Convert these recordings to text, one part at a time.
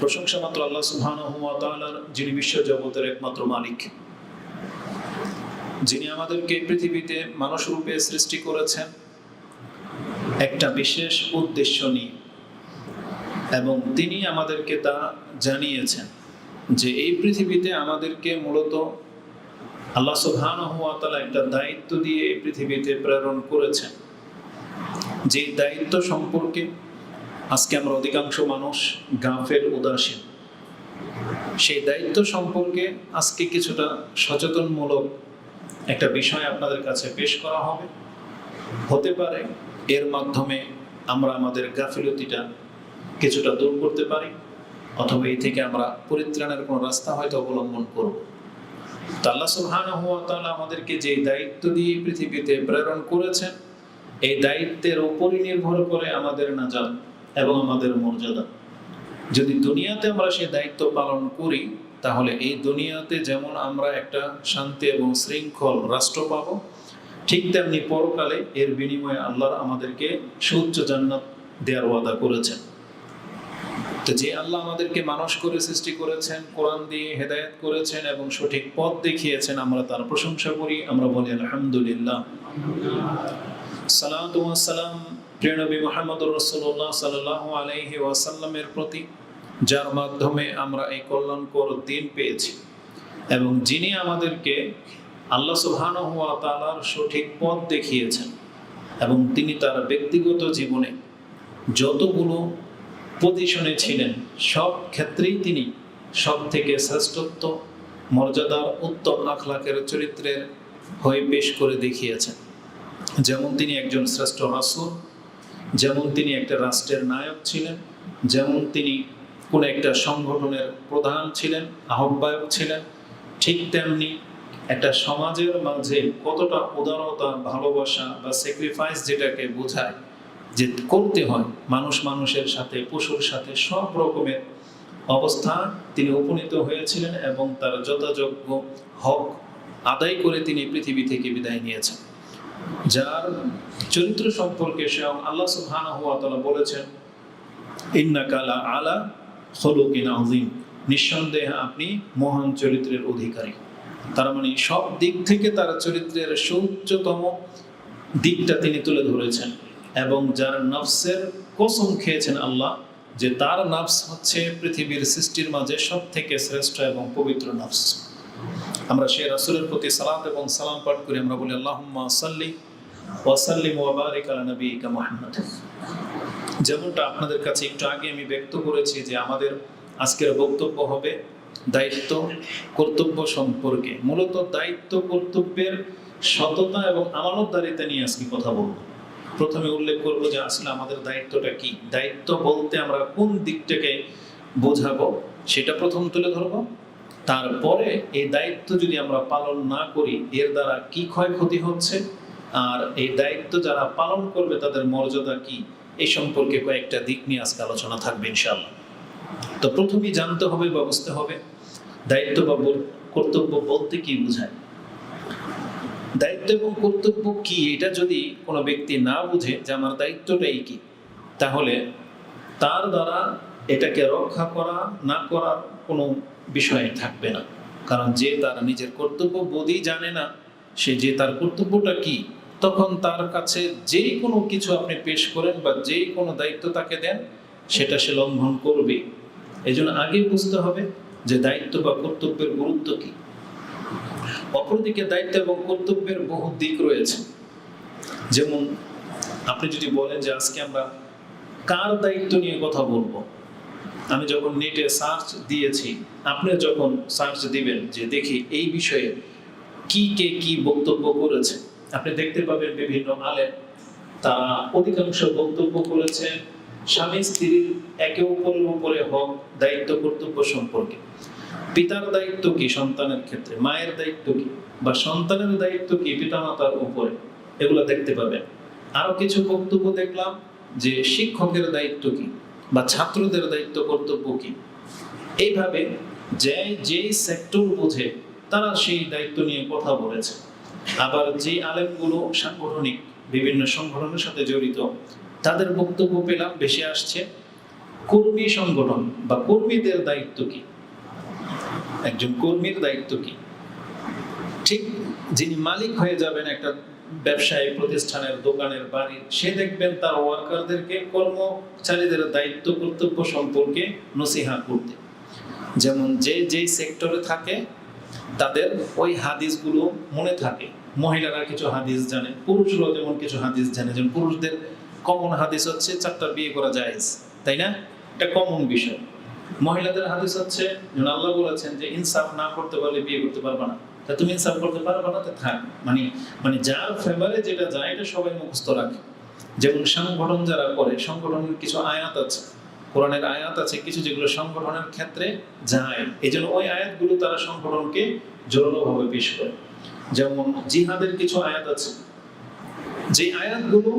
প্রশংসা মাত্র আল্লাহ সুবহানাহু ওয়া তাআলার, যিনি বিশ্ব জগতের একমাত্র মালিক, যিনি আমাদেরকে পৃথিবীতে মানুষ রূপে সৃষ্টি করেছেন একটা বিশেষ উদ্দেশ্য নিয়ে, এবং তিনি আমাদেরকে তা জানিয়েছেন যে এই পৃথিবীতে আমাদেরকে মূলত আল্লাহ সুবহানাহু ওয়া তাআলা একটা দায়িত্ব দিয়ে এই পৃথিবীতে প্রেরণ করেছেন। যে দায়িত্ব সম্পর্কে আজকে আমরা অধিকাংশ মানুষ গাফেল, উদাসীন। সেই দায়িত্ব সম্পর্কে আজকে কিছুটা সচেতনমূলক একটা বিষয় আপনাদের কাছে পেশ করা হবে। হতে পারে এর মাধ্যমে আমরা আমাদের গাফিলতিটা কিছুটা দূর করতে পারি, অথবা এই থেকে আমরা পরিত্রাণের কোনো রাস্তা হয়তো অবলম্বন করব। তো আল্লাহ সুবহানাহু ওয়া তাআলা আমাদেরকে যে দায়িত্ব দিয়ে পৃথিবীতে প্রেরণ করেছেন, এই দায়িত্বের উপরই নির্ভর করে আমাদের নাজাত এবং আমাদের মর্যাদা। যদি দুনিয়াতে আমরা সেই দায়িত্ব পালন করি, তাহলে এই দুনিয়াতে যেমন আমরা একটা শান্তি এবং শৃঙ্খল রাষ্ট্র পাবো, ঠিক তেমনি পরকালে এর বিনিময়ে আল্লাহ আমাদেরকে সুউচ্চ জান্নাত দেওয়ার ওয়াদা করেছেন। তো যে আল্লাহ আমাদেরকে মানুষ করে সৃষ্টি করেছেন, কোরআন দিয়ে হেদায়েত করেছেন এবং সঠিক পথ দেখিয়েছেন, আমরা তার প্রশংসা করি। আমরা বলি আলহামদুলিল্লাহ। সালাতু ওয়াস সালাম প্রিয় নবী মুহাম্মদুর রাসূলুল্লাহ সাল্লাল্লাহু আলাইহি ওয়াসাল্লামের প্রতি, যার মাধ্যমে আমরা এই কল্যাণকর দিন পেয়েছি, এবং যিনি আমাদেরকে আল্লাহ সুবহানাহু ওয়া তাআলার সঠিক পথ দেখিয়েছেন, এবং তিনি তার ব্যক্তিগত জীবনে যতগুলো পজিশনে ছিলেন সব ক্ষেত্রেই তিনি সব থেকে শ্রেষ্ঠত্ব, মর্যাদার, উত্তম আখলাকের চরিত্রের হয়ে পেশ করে দেখিয়েছেন। যেমন তিনি একজন শ্রেষ্ঠ রাসূল, যেমন তিনি একটা রাষ্ট্রের নায়ক ছিলেন, যেমন তিনি কোন একটা সংগঠনের প্রধান ছিলেন, আহ্বায়ক ছিলেন, ঠিক তেমনি একটা সমাজের মাঝে কতটা উদারতা, ভালোবাসা বা স্যাক্রিফাইস যেটাকে বোঝায় যে করতে হয় মানুষ মানুষের সাথে, পশুর সাথে, সব রকমের অবস্থান তিনি উপনীত হয়েছিলেন, এবং তার যথাযোগ্য হক আদায় করে তিনি পৃথিবী থেকে বিদায় নিয়েছেন। যার চরিত্র সম্পর্কে স্বয়ং আল্লাহ সুবহানাহু ওয়া তাআলা বলেছেন, ইন্নাকা লা আলা খুলুকিন আযীম, নিঃসন্দেহে আপনি মহান চরিত্রের অধিকারী। তার মানে সব দিক থেকে তার চরিত্রের সর্বোচ্চতম দিকটা তিনি তুলে ধরেছেন, এবং যার নফসের কসম খেয়েছেন আল্লাহ যে তার নফস হচ্ছে পৃথিবীর সৃষ্টির মাঝে সব থেকে শ্রেষ্ঠ এবং পবিত্র নফস। আমরা সেই রাসূলের প্রতি সালাত এবং সালাম পাঠ করি। আমরা বলি আল্লাহুম্মা সাল্লি ওয়া সাল্লিম ওয়া বারিক আলা নবিয়িকা মুহাম্মদ। যেমনটা আপনাদের কাছে একটু আগে আমি ব্যক্ত করেছি যে আমাদের আজকের বক্তব্য হবে দায়িত্ব কর্তব্য সম্পর্কে। মূলত দায়িত্ব কর্তব্যের সততা এবং আমানতদারিতা নিয়ে আজকে কথা বলবো। প্রথমে উল্লেখ করবো যে আসলে আমাদের দায়িত্বটা কি, দায়িত্ব বলতে আমরা কোন দিকটাকে বোঝাবো সেটা প্রথম তুলে ধরবো। তারপরে এই দায়িত্ব যদি আমরা পালন না করি এর দ্বারা কি ক্ষয়ক্ষতি হচ্ছে, আর এই দায়িত্ব যারা পালন করবে তাদের মর্যাদা কি, এই সম্পর্কে কয়েকটা দিক নিয়ে আজকে আলোচনা থাকবে ইনশাআল্লাহ। তো প্রথমেই জানতে হবে বা বুঝতে হবে দায়িত্ব বা কর্তব্য বলতে কি বোঝায়। দায়িত্ব এবং কর্তব্য কি, এটা যদি কোনো ব্যক্তি না বুঝে যে আমার দায়িত্বটাই কি, তাহলে তার দ্বারা এটাকে রক্ষা করা না করার কোনো বিষয় থাকবে না। কারণ যে তার নিজের কর্তব্য বোধই জানে না, সে যে তার কর্তব্যটা কি, তখন তার কাছে যে কোনো কিছু আপনি পেশ করেন বা যে কোনো দায়িত্ব তাকে দেন সেটা সে লঙ্ঘন করবে। এই জন্য আগে বুঝতে হবে যে দায়িত্ব বা কর্তব্যের গুরুত্ব কি। অপরদিকে দায়িত্ব এবং কর্তব্যের বহু দিক রয়েছে। যেমন আপনি যদি বলেন যে আজকে আমরা কার দায়িত্ব নিয়ে কথা বলবো, আমি যখন নেটে সার্চ দিয়েছি, আপনি যখন সার্চ দিবেন যে দেখি এই বিষয়ে কি কে কি বক্তব্য করেছে, আপনি দেখতে পাবেন বিভিন্ন আলেম তারা অধিকাংশ বক্তব্য করেছে স্বামী স্ত্রীর একে অপরের উপরে হক, দায়িত্ব, কর্তব্য সম্পর্কে। পিতার দায়িত্ব কি সন্তানের ক্ষেত্রে, মায়ের দায়িত্ব কি, বা সন্তানের দায়িত্ব কি পিতামাতার উপরে, এগুলো দেখতে পাবেন। আরো কিছু বক্তব্য দেখলাম যে শিক্ষকের দায়িত্ব কি, বা ছাত্রদের দায়িত্ব কর্তব্য কি। এইভাবে যেই সেক্টর বুঝে তারা সেই দায়িত্ব নিয়ে কথা বলেছে। আবার যে আলেমগুলো সাংগঠনিক বিভিন্ন সংগঠনের সাথে জড়িত, তাদের বক্তব্য পেলাম বেশি আসছে কর্মী সংগঠন বা কর্মীদের দায়িত্ব কি, একজন কর্মীর দায়িত্ব কি। ঠিক যিনি মালিক হয়ে যাবেন একটা ব্যবসায়ী প্রতিষ্ঠানের, দোকানের, বাড়ির, সে দেখবেন তার ওয়ার্কারদেরকে কর্মচারীদের দায়িত্ব কর্তব্য সম্পর্কে নসিহা করতে। যেমন যে যেই সেক্টরে থাকে তাদের ওই হাদিসগুলো মনে থাকে। মহিলারা কিছু হাদিস জানে, পুরুষরাও যেমন কিছু হাদিস জানে। যেমন পুরুষদের কমন হাদিস হচ্ছে 4টা বিয়ে করা জায়েজ, তাই না? এটা কমন বিষয়। মহিলাদের হাদিস হচ্ছে, যেমন আল্লাহ বলেছেন যে ইনসাফ না করতে পারলে বিয়ে করতে পারবে না। তা তুমি ইনসাফ করতে পারবে না, তো থাক। মানে যার ফেভারে যেটা যায় এটা সবাই মুখস্থ রাখে। যেমন সংগঠন যারা করে, সংগঠনের কিছু আয়াত আছে, কোরআনের আয়াত আছে কিছু, যেগুলো সংগঠনের ক্ষেত্রে যায়। এই জন্য ওই আয়াতগুলো তারা সংগঠনকে জোরালোভাবে পেশ করে। যেমন জিহাদের কিছু আয়াত আছে, যে আয়াতগুলো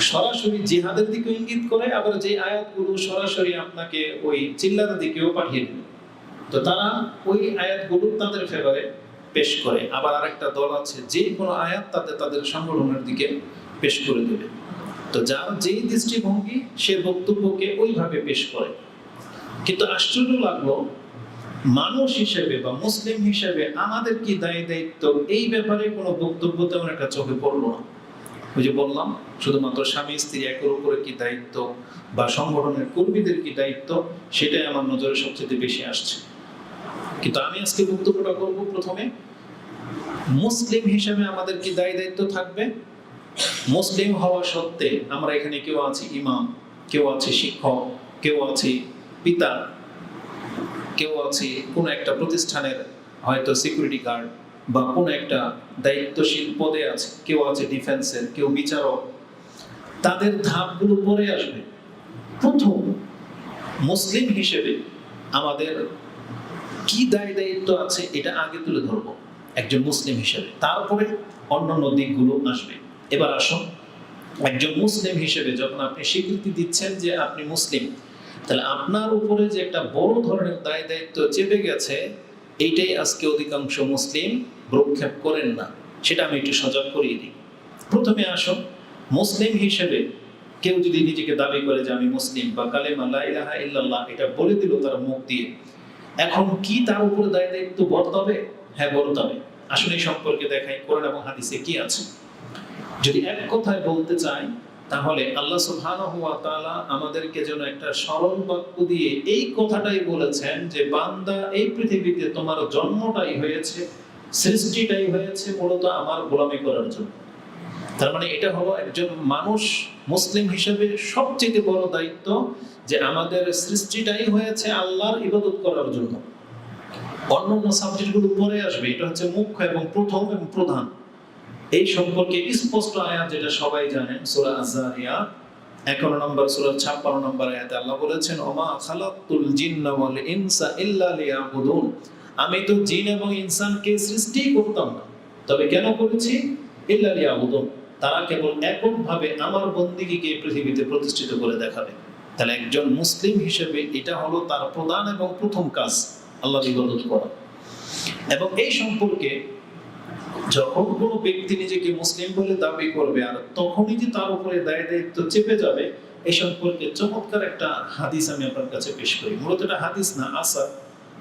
সরাসরি জিহাদের দিকে ইঙ্গিত করে, আবার যে আয়াতগুলো সরাসরি আপনাকে ওই চিল্লার দিকেও পাঠিয়ে দেবে। তো তারা ওই আয়াতগুলো তাদের ফেভারে পেশ করে। আবার আরেকটা দল আছে যে কোনো আয়াত তাদের সংগঠনের দিকে পেশ করে দেবে। তো যার যেই দৃষ্টিভঙ্গি সে বক্তব্যকে ওইভাবে পেশ করে। কিন্তু আশ্চর্য লাগলো, মানুষ হিসেবে বা মুসলিম হিসেবে আমাদের কি দায়িত্ব, এই ব্যাপারে কোনো বক্তব্য তেমন একটা চোখে পড়লো না। ওই যে বললাম, শুধুমাত্র স্বামী স্ত্রী একের উপরে কি দায়িত্ব বা সংগঠনের কর্মীদের কি দায়িত্ব, সেটাই আমার নজরে সবচেয়ে বেশি আসছে। কিন্তু আমি আজকে বক্তব্যটা করব প্রথমে মুসলিম হিসেবে আমাদের কি দায়িত্ব থাকবে। মুসলিম হওয়া সত্ত্বে আমরা এখানে কেউ আছি ইমাম, কেউ আছি শিক্ষক, কেউ আছি পিতা, কেউ আছি কোন একটা প্রতিষ্ঠানের হয়তো সিকিউরিটি গার্ড বা কোন একটা দায়িত্বশীল পদে আছে, কেউ আছে ডিফেন্সের, কেউ বিচারক। তাদের ধাপগুলো পরে আসবে। প্রথম মুসলিম হিসেবে আমাদের কি দায়িত্ব আছে এটা আগে তুলে ধরবো একজন মুসলিম হিসেবে, তারপরে অন্যান্য দিকগুলো আসবে। এবার আসুন, একজন মুসলিম হিসেবে যখন আপনি স্বীকৃতি দিচ্ছেন যে আপনি মুসলিম, তাহলে আপনার উপরে যে একটা বড় ধরনের দায়িত্ব চেপে গেছে, এইটাই আজকে অধিকাংশ মুসলিম ভ্রুক্ষেপ করেন না। সেটা আমি একটু সজাগ করিয়ে দিই। প্রথমে আসুন, মুসলিম হিসেবে কেউ যদি নিজেকে দাবি করে যে আমি মুসলিম বা কালেমা লা ইলাহা ইল্লাল্লাহ এটা বলে দিল তার মুখ দিয়ে, এখন কি তার উপরে দায়িত্ব বর্তাবে? হ্যাঁ, বর্তাবে। আসলে এই সম্পর্কে দেখাই কোরআন এবং হাদিসে কি আছে। যদি এক কথায় বলতে চাই, তাহলে আল্লাহ সুবহানাহু ওয়া তাআলা আমাদেরকে যেন একটা সরল বাক্য দিয়ে এই কথাটাই বলেছেন যে বান্দা, এই পৃথিবীতে তোমার জন্মটাই হয়েছে, সৃষ্টিটাই হয়েছে মূলত আমার গোলামি করার জন্য। তার মানে এটা হলো একজন মানুষ মুসলিম হিসেবে সবচেয়ে বড় দায়িত্ব যে আমাদের সৃষ্টিটাই হয়েছে আল্লাহর ইবাদত করার জন্য। অন্যান্য সাবজেক্টগুলো পরে আসবে, এটা হচ্ছে মুখ্য এবং প্রথম এবং প্রধান। এই সম্পর্কে স্পষ্ট আয়াত যেটা সবাই জানেন, সূরা আয-যারিয়াত 11 নম্বর সূরা 56 নম্বর আয়াতে আল্লাহ বলেছেন, ওমা খালাকতুল জিন্না ওয়াল ইনসা ইল্লা লিয়াবুদুন। আমি তো জিন এবং ইনসানকে সৃষ্টি করতাম না, তবে কেন করেছি? ইল্লা লিয়াবুদুন, তারা কেবল এককভাবে আমার বন্দেগীকে পৃথিবীতে প্রতিষ্ঠিত করে দেখাবে। তাহলে একজন মুসলিম হিসেবে এটা হলো তার প্রধান এবং প্রথম কাজ, আল্লাহর ইবাদত করা। এবং এই সম্পর্কে যখন কোনো ব্যক্তি নিজেকে মুসলিম বলে দাবি করবে আর তখনই যে তার উপরে দায়িত্ব চেপে যাবে, এই সম্পর্কে চমৎকার একটা হাদিস আমি আপনার কাছে পেশ করি। মূলত এটা হাদিস না, আসার,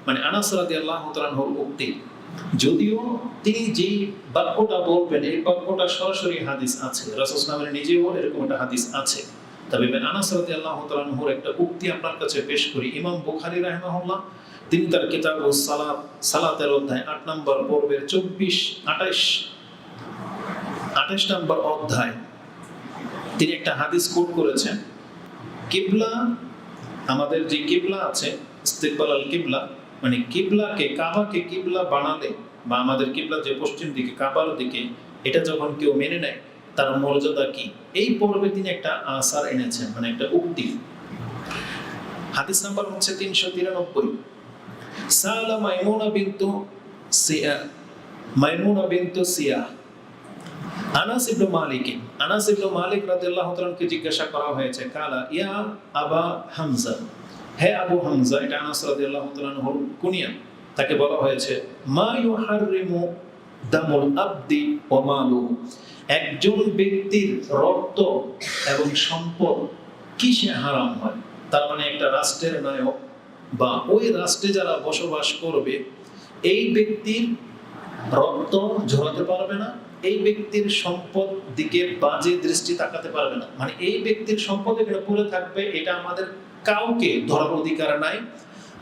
মানে আনাস রাদিয়াল্লাহু তাআলা আনহুর উক্তি। যদিও তিনি যেই বাক্যটা বলবেন এই বাক্যটা সরাসরি হাদিস আছে, রাসূল সাল্লাল্লাহু আলাইহি ওয়াসাল্লাম নিজেও এরকম একটা হাদিস আছে। তবে আনাস রাদিয়াল্লাহু তাআলা আনহুর একটা উক্তি আপনার কাছে পেশ করি। ইমাম বুখারী রাহিমাহুল্লাহ তিনি তার কিতাবুস সালাত, সালাতের অধ্যায় 8 নম্বর পর্বের 28 নম্বর অধ্যায় তিনি একটা হাদিস কোট করেছেন। কিবলা, আমাদের যে কিবলা আছে, ইস্তিকবাল আল কিবলা, মানে কিবলাকে, কাবাকে কিবলা বানালে বা আমাদের কিবলা যে পশ্চিম দিকে কাবার দিকে, এটা যখন কেউ মেনে নেয় তার মর্যাদা কি, এই পর্বে তিনি একটা আসার এনেছেন, মানে একটা উক্তি। হাদিস নাম্বার হচ্ছে 393। সালা মাইমুনা বিনতু সিয়া আনাস ইবনে মালিক রাদিয়াল্লাহু তাআলাকে জিজ্ঞাসা করা হয়েছে, কালা ইয়া আবা হামজা, হে আবু হামজা, এটা আনাস রাদিয়াল্লাহু তাআলার কুনিয়া। তাকে বলা হয়েছে, মা ইউহাররিমু দামুল আবদি ওয়া মালুহু, একজন ব্যক্তির রক্ত এবং সম্পদ কিসে হারাম হয়, তার মানে একটা রাষ্ট্রের নায়ক বা ওই রাষ্ট্রে যারা বসবাস করবে, এই ব্যক্তির রক্ত ঝরাতে পারবে না, এই ব্যক্তির সম্পদ দিকে বাজে দৃষ্টি তাকাতে পারবে না। মানে এই ব্যক্তির সম্পদ এখানে পড়ে থাকবে, এটা আমাদের কাউকে ধরার অধিকার নাই,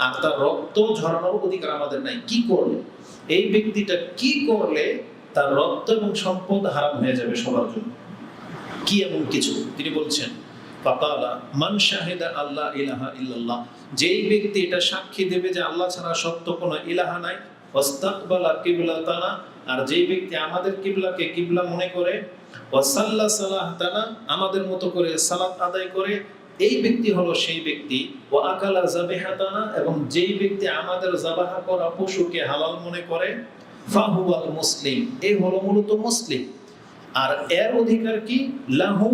আর তার রক্ত ঝরানোর অধিকার আমাদের নাই। কি করলে, এই ব্যক্তিটা কি করলে তার রক্ত এবং সম্পদ হারাম হয়ে যাবে সবার জন্য? কি এমন কিছু? তিনি বলছেন ফাকালা মান শাহিদা আল্লাহ ইলাহা ইল্লাল্লাহ, যেই ব্যক্তি এটা সাক্ষী দেবে যে আল্লাহ ছাড়া সত্য কোনো ইলাহা নাই, ওয়াস্তাকবালা কিবলাতানা, আর যেই ব্যক্তি আমাদের কিবলাকে কিবলা মনে করে, ওয়াসাল্লা সালাতানা, আমাদের মতো করে সালাত আদায় করে, এই ব্যক্তি হলো সেই ব্যক্তি। ওয়া আকালা যাবিহাতানা, এবং যেই ব্যক্তি আমাদের যাবাহা করা পশুকে হালাল মনে করে, ফাহুয়াল মুসলিম, এই হলো মূলত মুসলিম। আর এর অধিকার কি? লাহু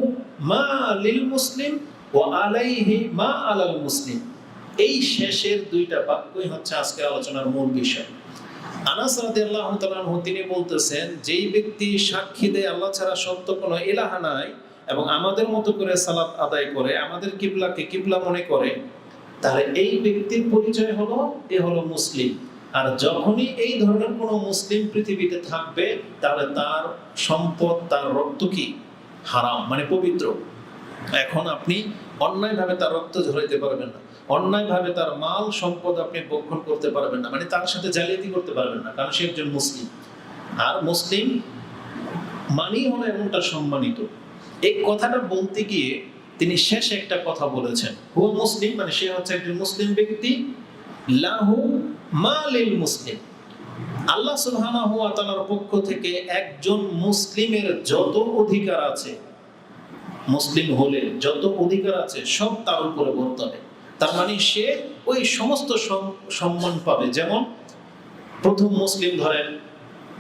মা লিল মুসলিম ওয়া আলাইহি মা আলাল মুসলিম। এই শেষের দুইটা বাক্যই হচ্ছে আজকের আলোচনার মূল বিষয়। আনাস রাদিয়াল্লাহু তাআলা আনহু তিনি বলতেছেন, যেই ব্যক্তি সাক্ষী দেয় আল্লাহ ছাড়া সত্য কোনো ইলাহা নাই এবং আমাদের মতো করে সালাত আদায় করে, আমাদের কিবলাকে কিবলা মনে করে, তাহলে এই ব্যক্তির পরিচয় হলো এ হলো মুসলিম। আর যখনই এই ধরনের কোনো মুসলিম পৃথিবীতে থাকবে, তাহলে তার সম্পদ, তার রক্ত কি হারাম, মানে পবিত্র। এখন আপনি অন্যায়ভাবে তার রক্ত ঝরাইতে পারবেন না, অন্যায়ভাবে তার মাল সম্পদ আপনি ভক্ষণ করতে পারবেন না, মানে তার সাথে জালিয়াতি করতে পারবেন না, কারণ সে একজন মুসলিম। আর মুসলিম মানেই হলো এমনটা সম্মানিত। এই কথাটা বলতে গিয়ে তিনি শেষে একটা কথা বলেছেন, হুয়া মুসলিম, মানে সে হচ্ছে একজন মুসলিম ব্যক্তি। লাহু মা লিল মুসলিম, আল্লাহ সুবহানাহু ওয়া তাআলার পক্ষ থেকে একজন মুসলিমের যত অধিকার আছে, মুসলিম হলে যত অধিকার আছে সব তার উপরে বর্তাবে। তার মানে সে ওই সমস্ত সম্মান পাবে। যেমন প্রথম মুসলিম ধরেন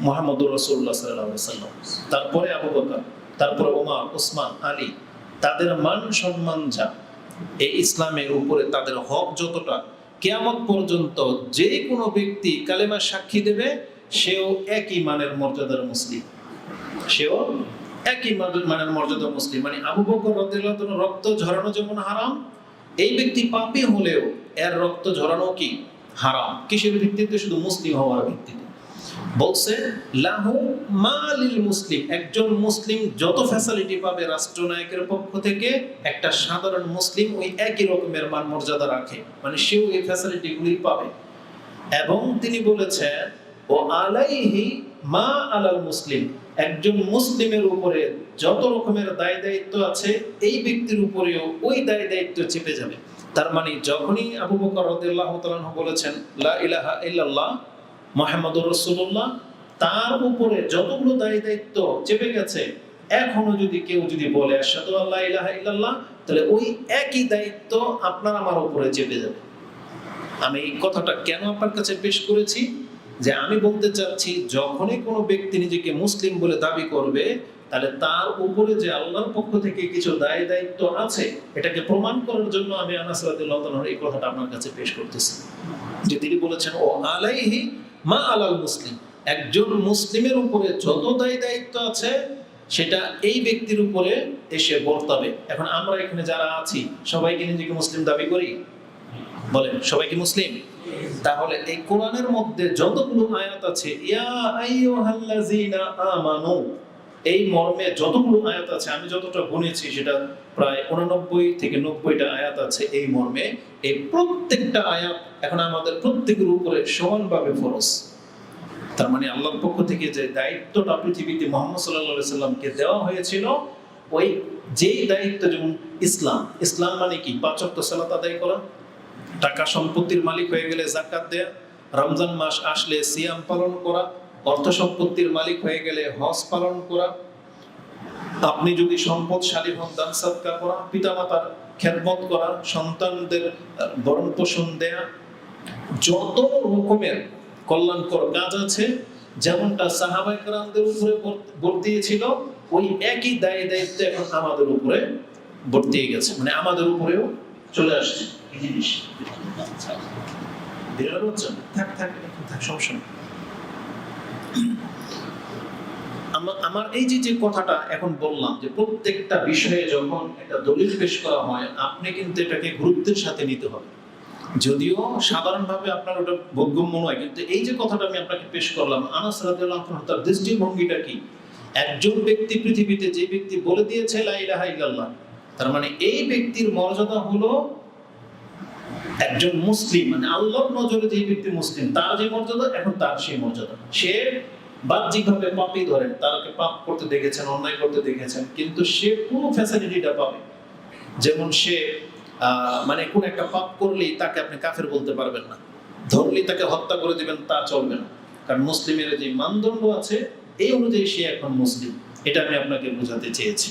মুহাম্মদুর রাসূলুল্লাহ সাল্লাল্লাহু আলাইহি ওয়াসাল্লাম, তারপরে আবু বকর, তারপরে ওমর, ওসমান, আলী, তাদের মান সম্মান যা, এই ইসলামের উপরে তাদের হক যতটা, কিয়ামত পর্যন্ত যে কোনো ব্যক্তি কালেমা সাক্ষী দেবে, সেও একই মানের মর্যাদার মুসলিম, সেও একই মানের মর্যাদার মুসলিম। মানে আবু বকর রাদিয়াল্লাহু তাআলা রক্ত ঝরানো যেমন হারাম, এই ব্যক্তি পাপী হলেও এর রক্ত ঝরানো কি হারাম। কিসের ভিত্তিতে? শুধু মুসলিম হওয়ার ভিত্তিতে। বলছে লাহু মা লিল মুসলিম, একজন মুসলিম যত ফ্যাসিলিটি পাবে রাষ্ট্রনায়কের পক্ষ থেকে, একটা সাধারণ মুসলিম ওই একই রকমের মান মর্যাদা রাখে, মানে সেও এই ফ্যাসিলিটিগুলি পাবে। এবং তিনি বলেছেন ও আলাইহি মা আলাল মুসলিম, একজন মুসলিমের উপরে যত রকমের দায় দায়িত্ব আছে, এই ব্যক্তির উপরেও ওই দায় দায়িত্ব চেপে যাবে। তার মানে যখনই আবু বকর রাদিয়াল্লাহু তাআলা বলেছেন লা ইলাহা ইল্লাল্লাহ মুহাম্মাদুর রাসূলুল্লাহ, তার উপরে যতগুলো দায় দায়িত্ব চেপে গেছে, এখনো যদি কেউ বলে আশহাদু আল্লা ইলাহা ইল্লাল্লাহ, তাহলে ওই একই দায়িত্ব আপনার আমার উপরে চেপে যাবে। আমি এই কথাটা কেন আপনার কাছে পেশ করেছি? যে আমি বলতে চাচ্ছি, যখনই কোনো ব্যক্তি নিজেকে মুসলিম বলে দাবি করবে, তাহলে তার উপরে যে আল্লাহর পক্ষ থেকে কিছু দায় দায়িত্ব আছে, এটাকে প্রমাণ করার জন্য আমি আনাস রাদিয়াল্লাহু তাআলার এই কথাটা আপনার কাছে পেশ করতেছি। যে তিনি বলেছেন ও আলাইহি মা আলাল মুসলিম, একজন মুসলিমের উপরে যত দায় দায়িত্ব আছে, সেটা এই ব্যক্তির উপরে এসে বর্তাবে। এখন আমরা এখানে যারা আছি, সবাইকে নিজেকে মুসলিম দাবি করি? বলেন, সবাই কি মুসলিম? তাহলে এই কোরআনের মধ্যে যতগুলো আয়াত আছে, ইয়া আইয়ুহাল্লাযীনা আমানু, এই মর্মে যতগুলো আয়াত আছে, আমি যতটা গুনেছি সেটা প্রায় 89 থেকে 90টা আয়াত আছে এই মর্মে। এই প্রত্যেকটা আয়াত এখন আমাদের প্রত্যেকের উপরে সমানভাবে ফরজ। তার মানে আল্লাহর পক্ষ থেকে যে দায়িত্বটা পৃথিবীতে মুহাম্মদ সাল্লাল্লাহু আলাইহি সাল্লামকে দেওয়া হয়েছিল, ওই যেই দায়িত্ব, যেমন ইসলাম মানে কি? 5 ওয়াক্ত সালাত আদায় করা, টাকা সম্পত্তির মালিক হয়ে গেলে যাকাত দেয়া, রমজান মাস আসলে সিয়াম পালন করা, অর্থ সম্পত্তির মালিক হয়ে গেলে হজ পালন করা, আপনি যদি সম্পদশালী হন দান সদকা করা, পিতামাতার খেদমত করা, সন্তানদের ভরণ পোষণ দেয়া, যত রকমের কল্যাণকর কাজ আছে, যেমনটা সাহাবায়ে কেরামদের উপরে বর্তিয়েছিল, ওই একই দায় দায়িত্ব এখন আমাদের উপরে বর্তিয়ে গেছে, মানে আমাদের উপরেও চলে আসছে এই জিনিস। বিরাট হচ্ছে, থাক সমস্যা নেই। আমার এই যে কথাটা এখন বললাম যে প্রত্যেকটা বিষয়ে যখন একটা দলিল পেশ করা হয় আপনি কিন্তু এটাকে গুরুত্বের সাথে নিতে হবে। যদিও সাধারণভাবে আপনার ওটা বোধগম্য নয়, কিন্তু এই যে কথাটা আমি আপনাকে পেশ করলাম, আনাস রাদিয়াল্লাহু আনহু তার দৃষ্টিভঙ্গিটা কি? একজন ব্যক্তি পৃথিবীতে যে ব্যক্তি বলে দিয়েছে লা ইলাহা ইল্লাল্লাহ, তার মানে এই ব্যক্তির মর্যাদা হলো একজন মুসলিম, মানে আল্লাহর নজরে যে ব্যক্তি মুসলিম তার যে মর্যাদা এখন তার সেই মর্যাদা। সে বাহ্যিকভাবে পাপই ধরেন, তাকে পাপ করতে দেখেছেন, অন্যায় করতে দেখেছেন, কিন্তু সে পুরো ফ্যাসিলিটিটা পাবে। যেমন সে মানে কোন একটা পাপ করলেই তাকে আপনি কাফের বলতে পারবেন না, ধরলেই তাকে হত্যা করে দিবেন তা চলবে না, কারণ মুসলিমের যে মানদণ্ড আছে এই অনুযায়ী সে এখন মুসলিম। এটা আমি আপনাকে বোঝাতে চেয়েছি,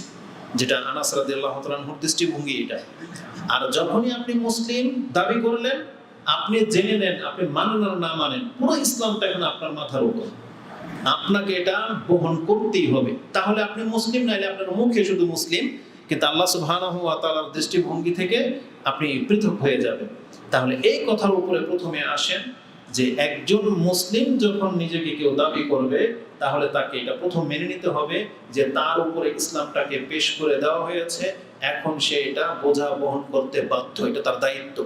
যেটা আনাস রাদিয়াল্লাহু তাআলা আনহুর দৃষ্টিভঙ্গি এটা। আর যখনই আপনি মুসলিম দাবি করলেন, আপনি জেনে নেন, আপনি মানেন আর না মানেন, পুরো ইসলামটা এখন আপনার মাথার উপর, আপনাকে এটা বহন করতেই হবে। তাহলে আপনি মুসলিম, নাইলে আপনার মুখে শুধু মুসলিম, কিন্তু আল্লাহ সুবহানাহু ওয়া তাআলার দৃষ্টিভঙ্গি থেকে আপনি পৃথক হয়ে যাবেন। তাহলে এই কথার উপরে প্রথমে আসেন যে একজন মুসলিম যখন নিজেকে কেউ দাবি করবে, তাহলে তাকে এটা প্রথম মেনে নিতে হবে যে তার উপরে ইসলামটাকে পেশ করে দেওয়া হয়েছে, এখন সে এটা বোঝা বহন করতে বাধ্য, এটা তার দায়িত্ব।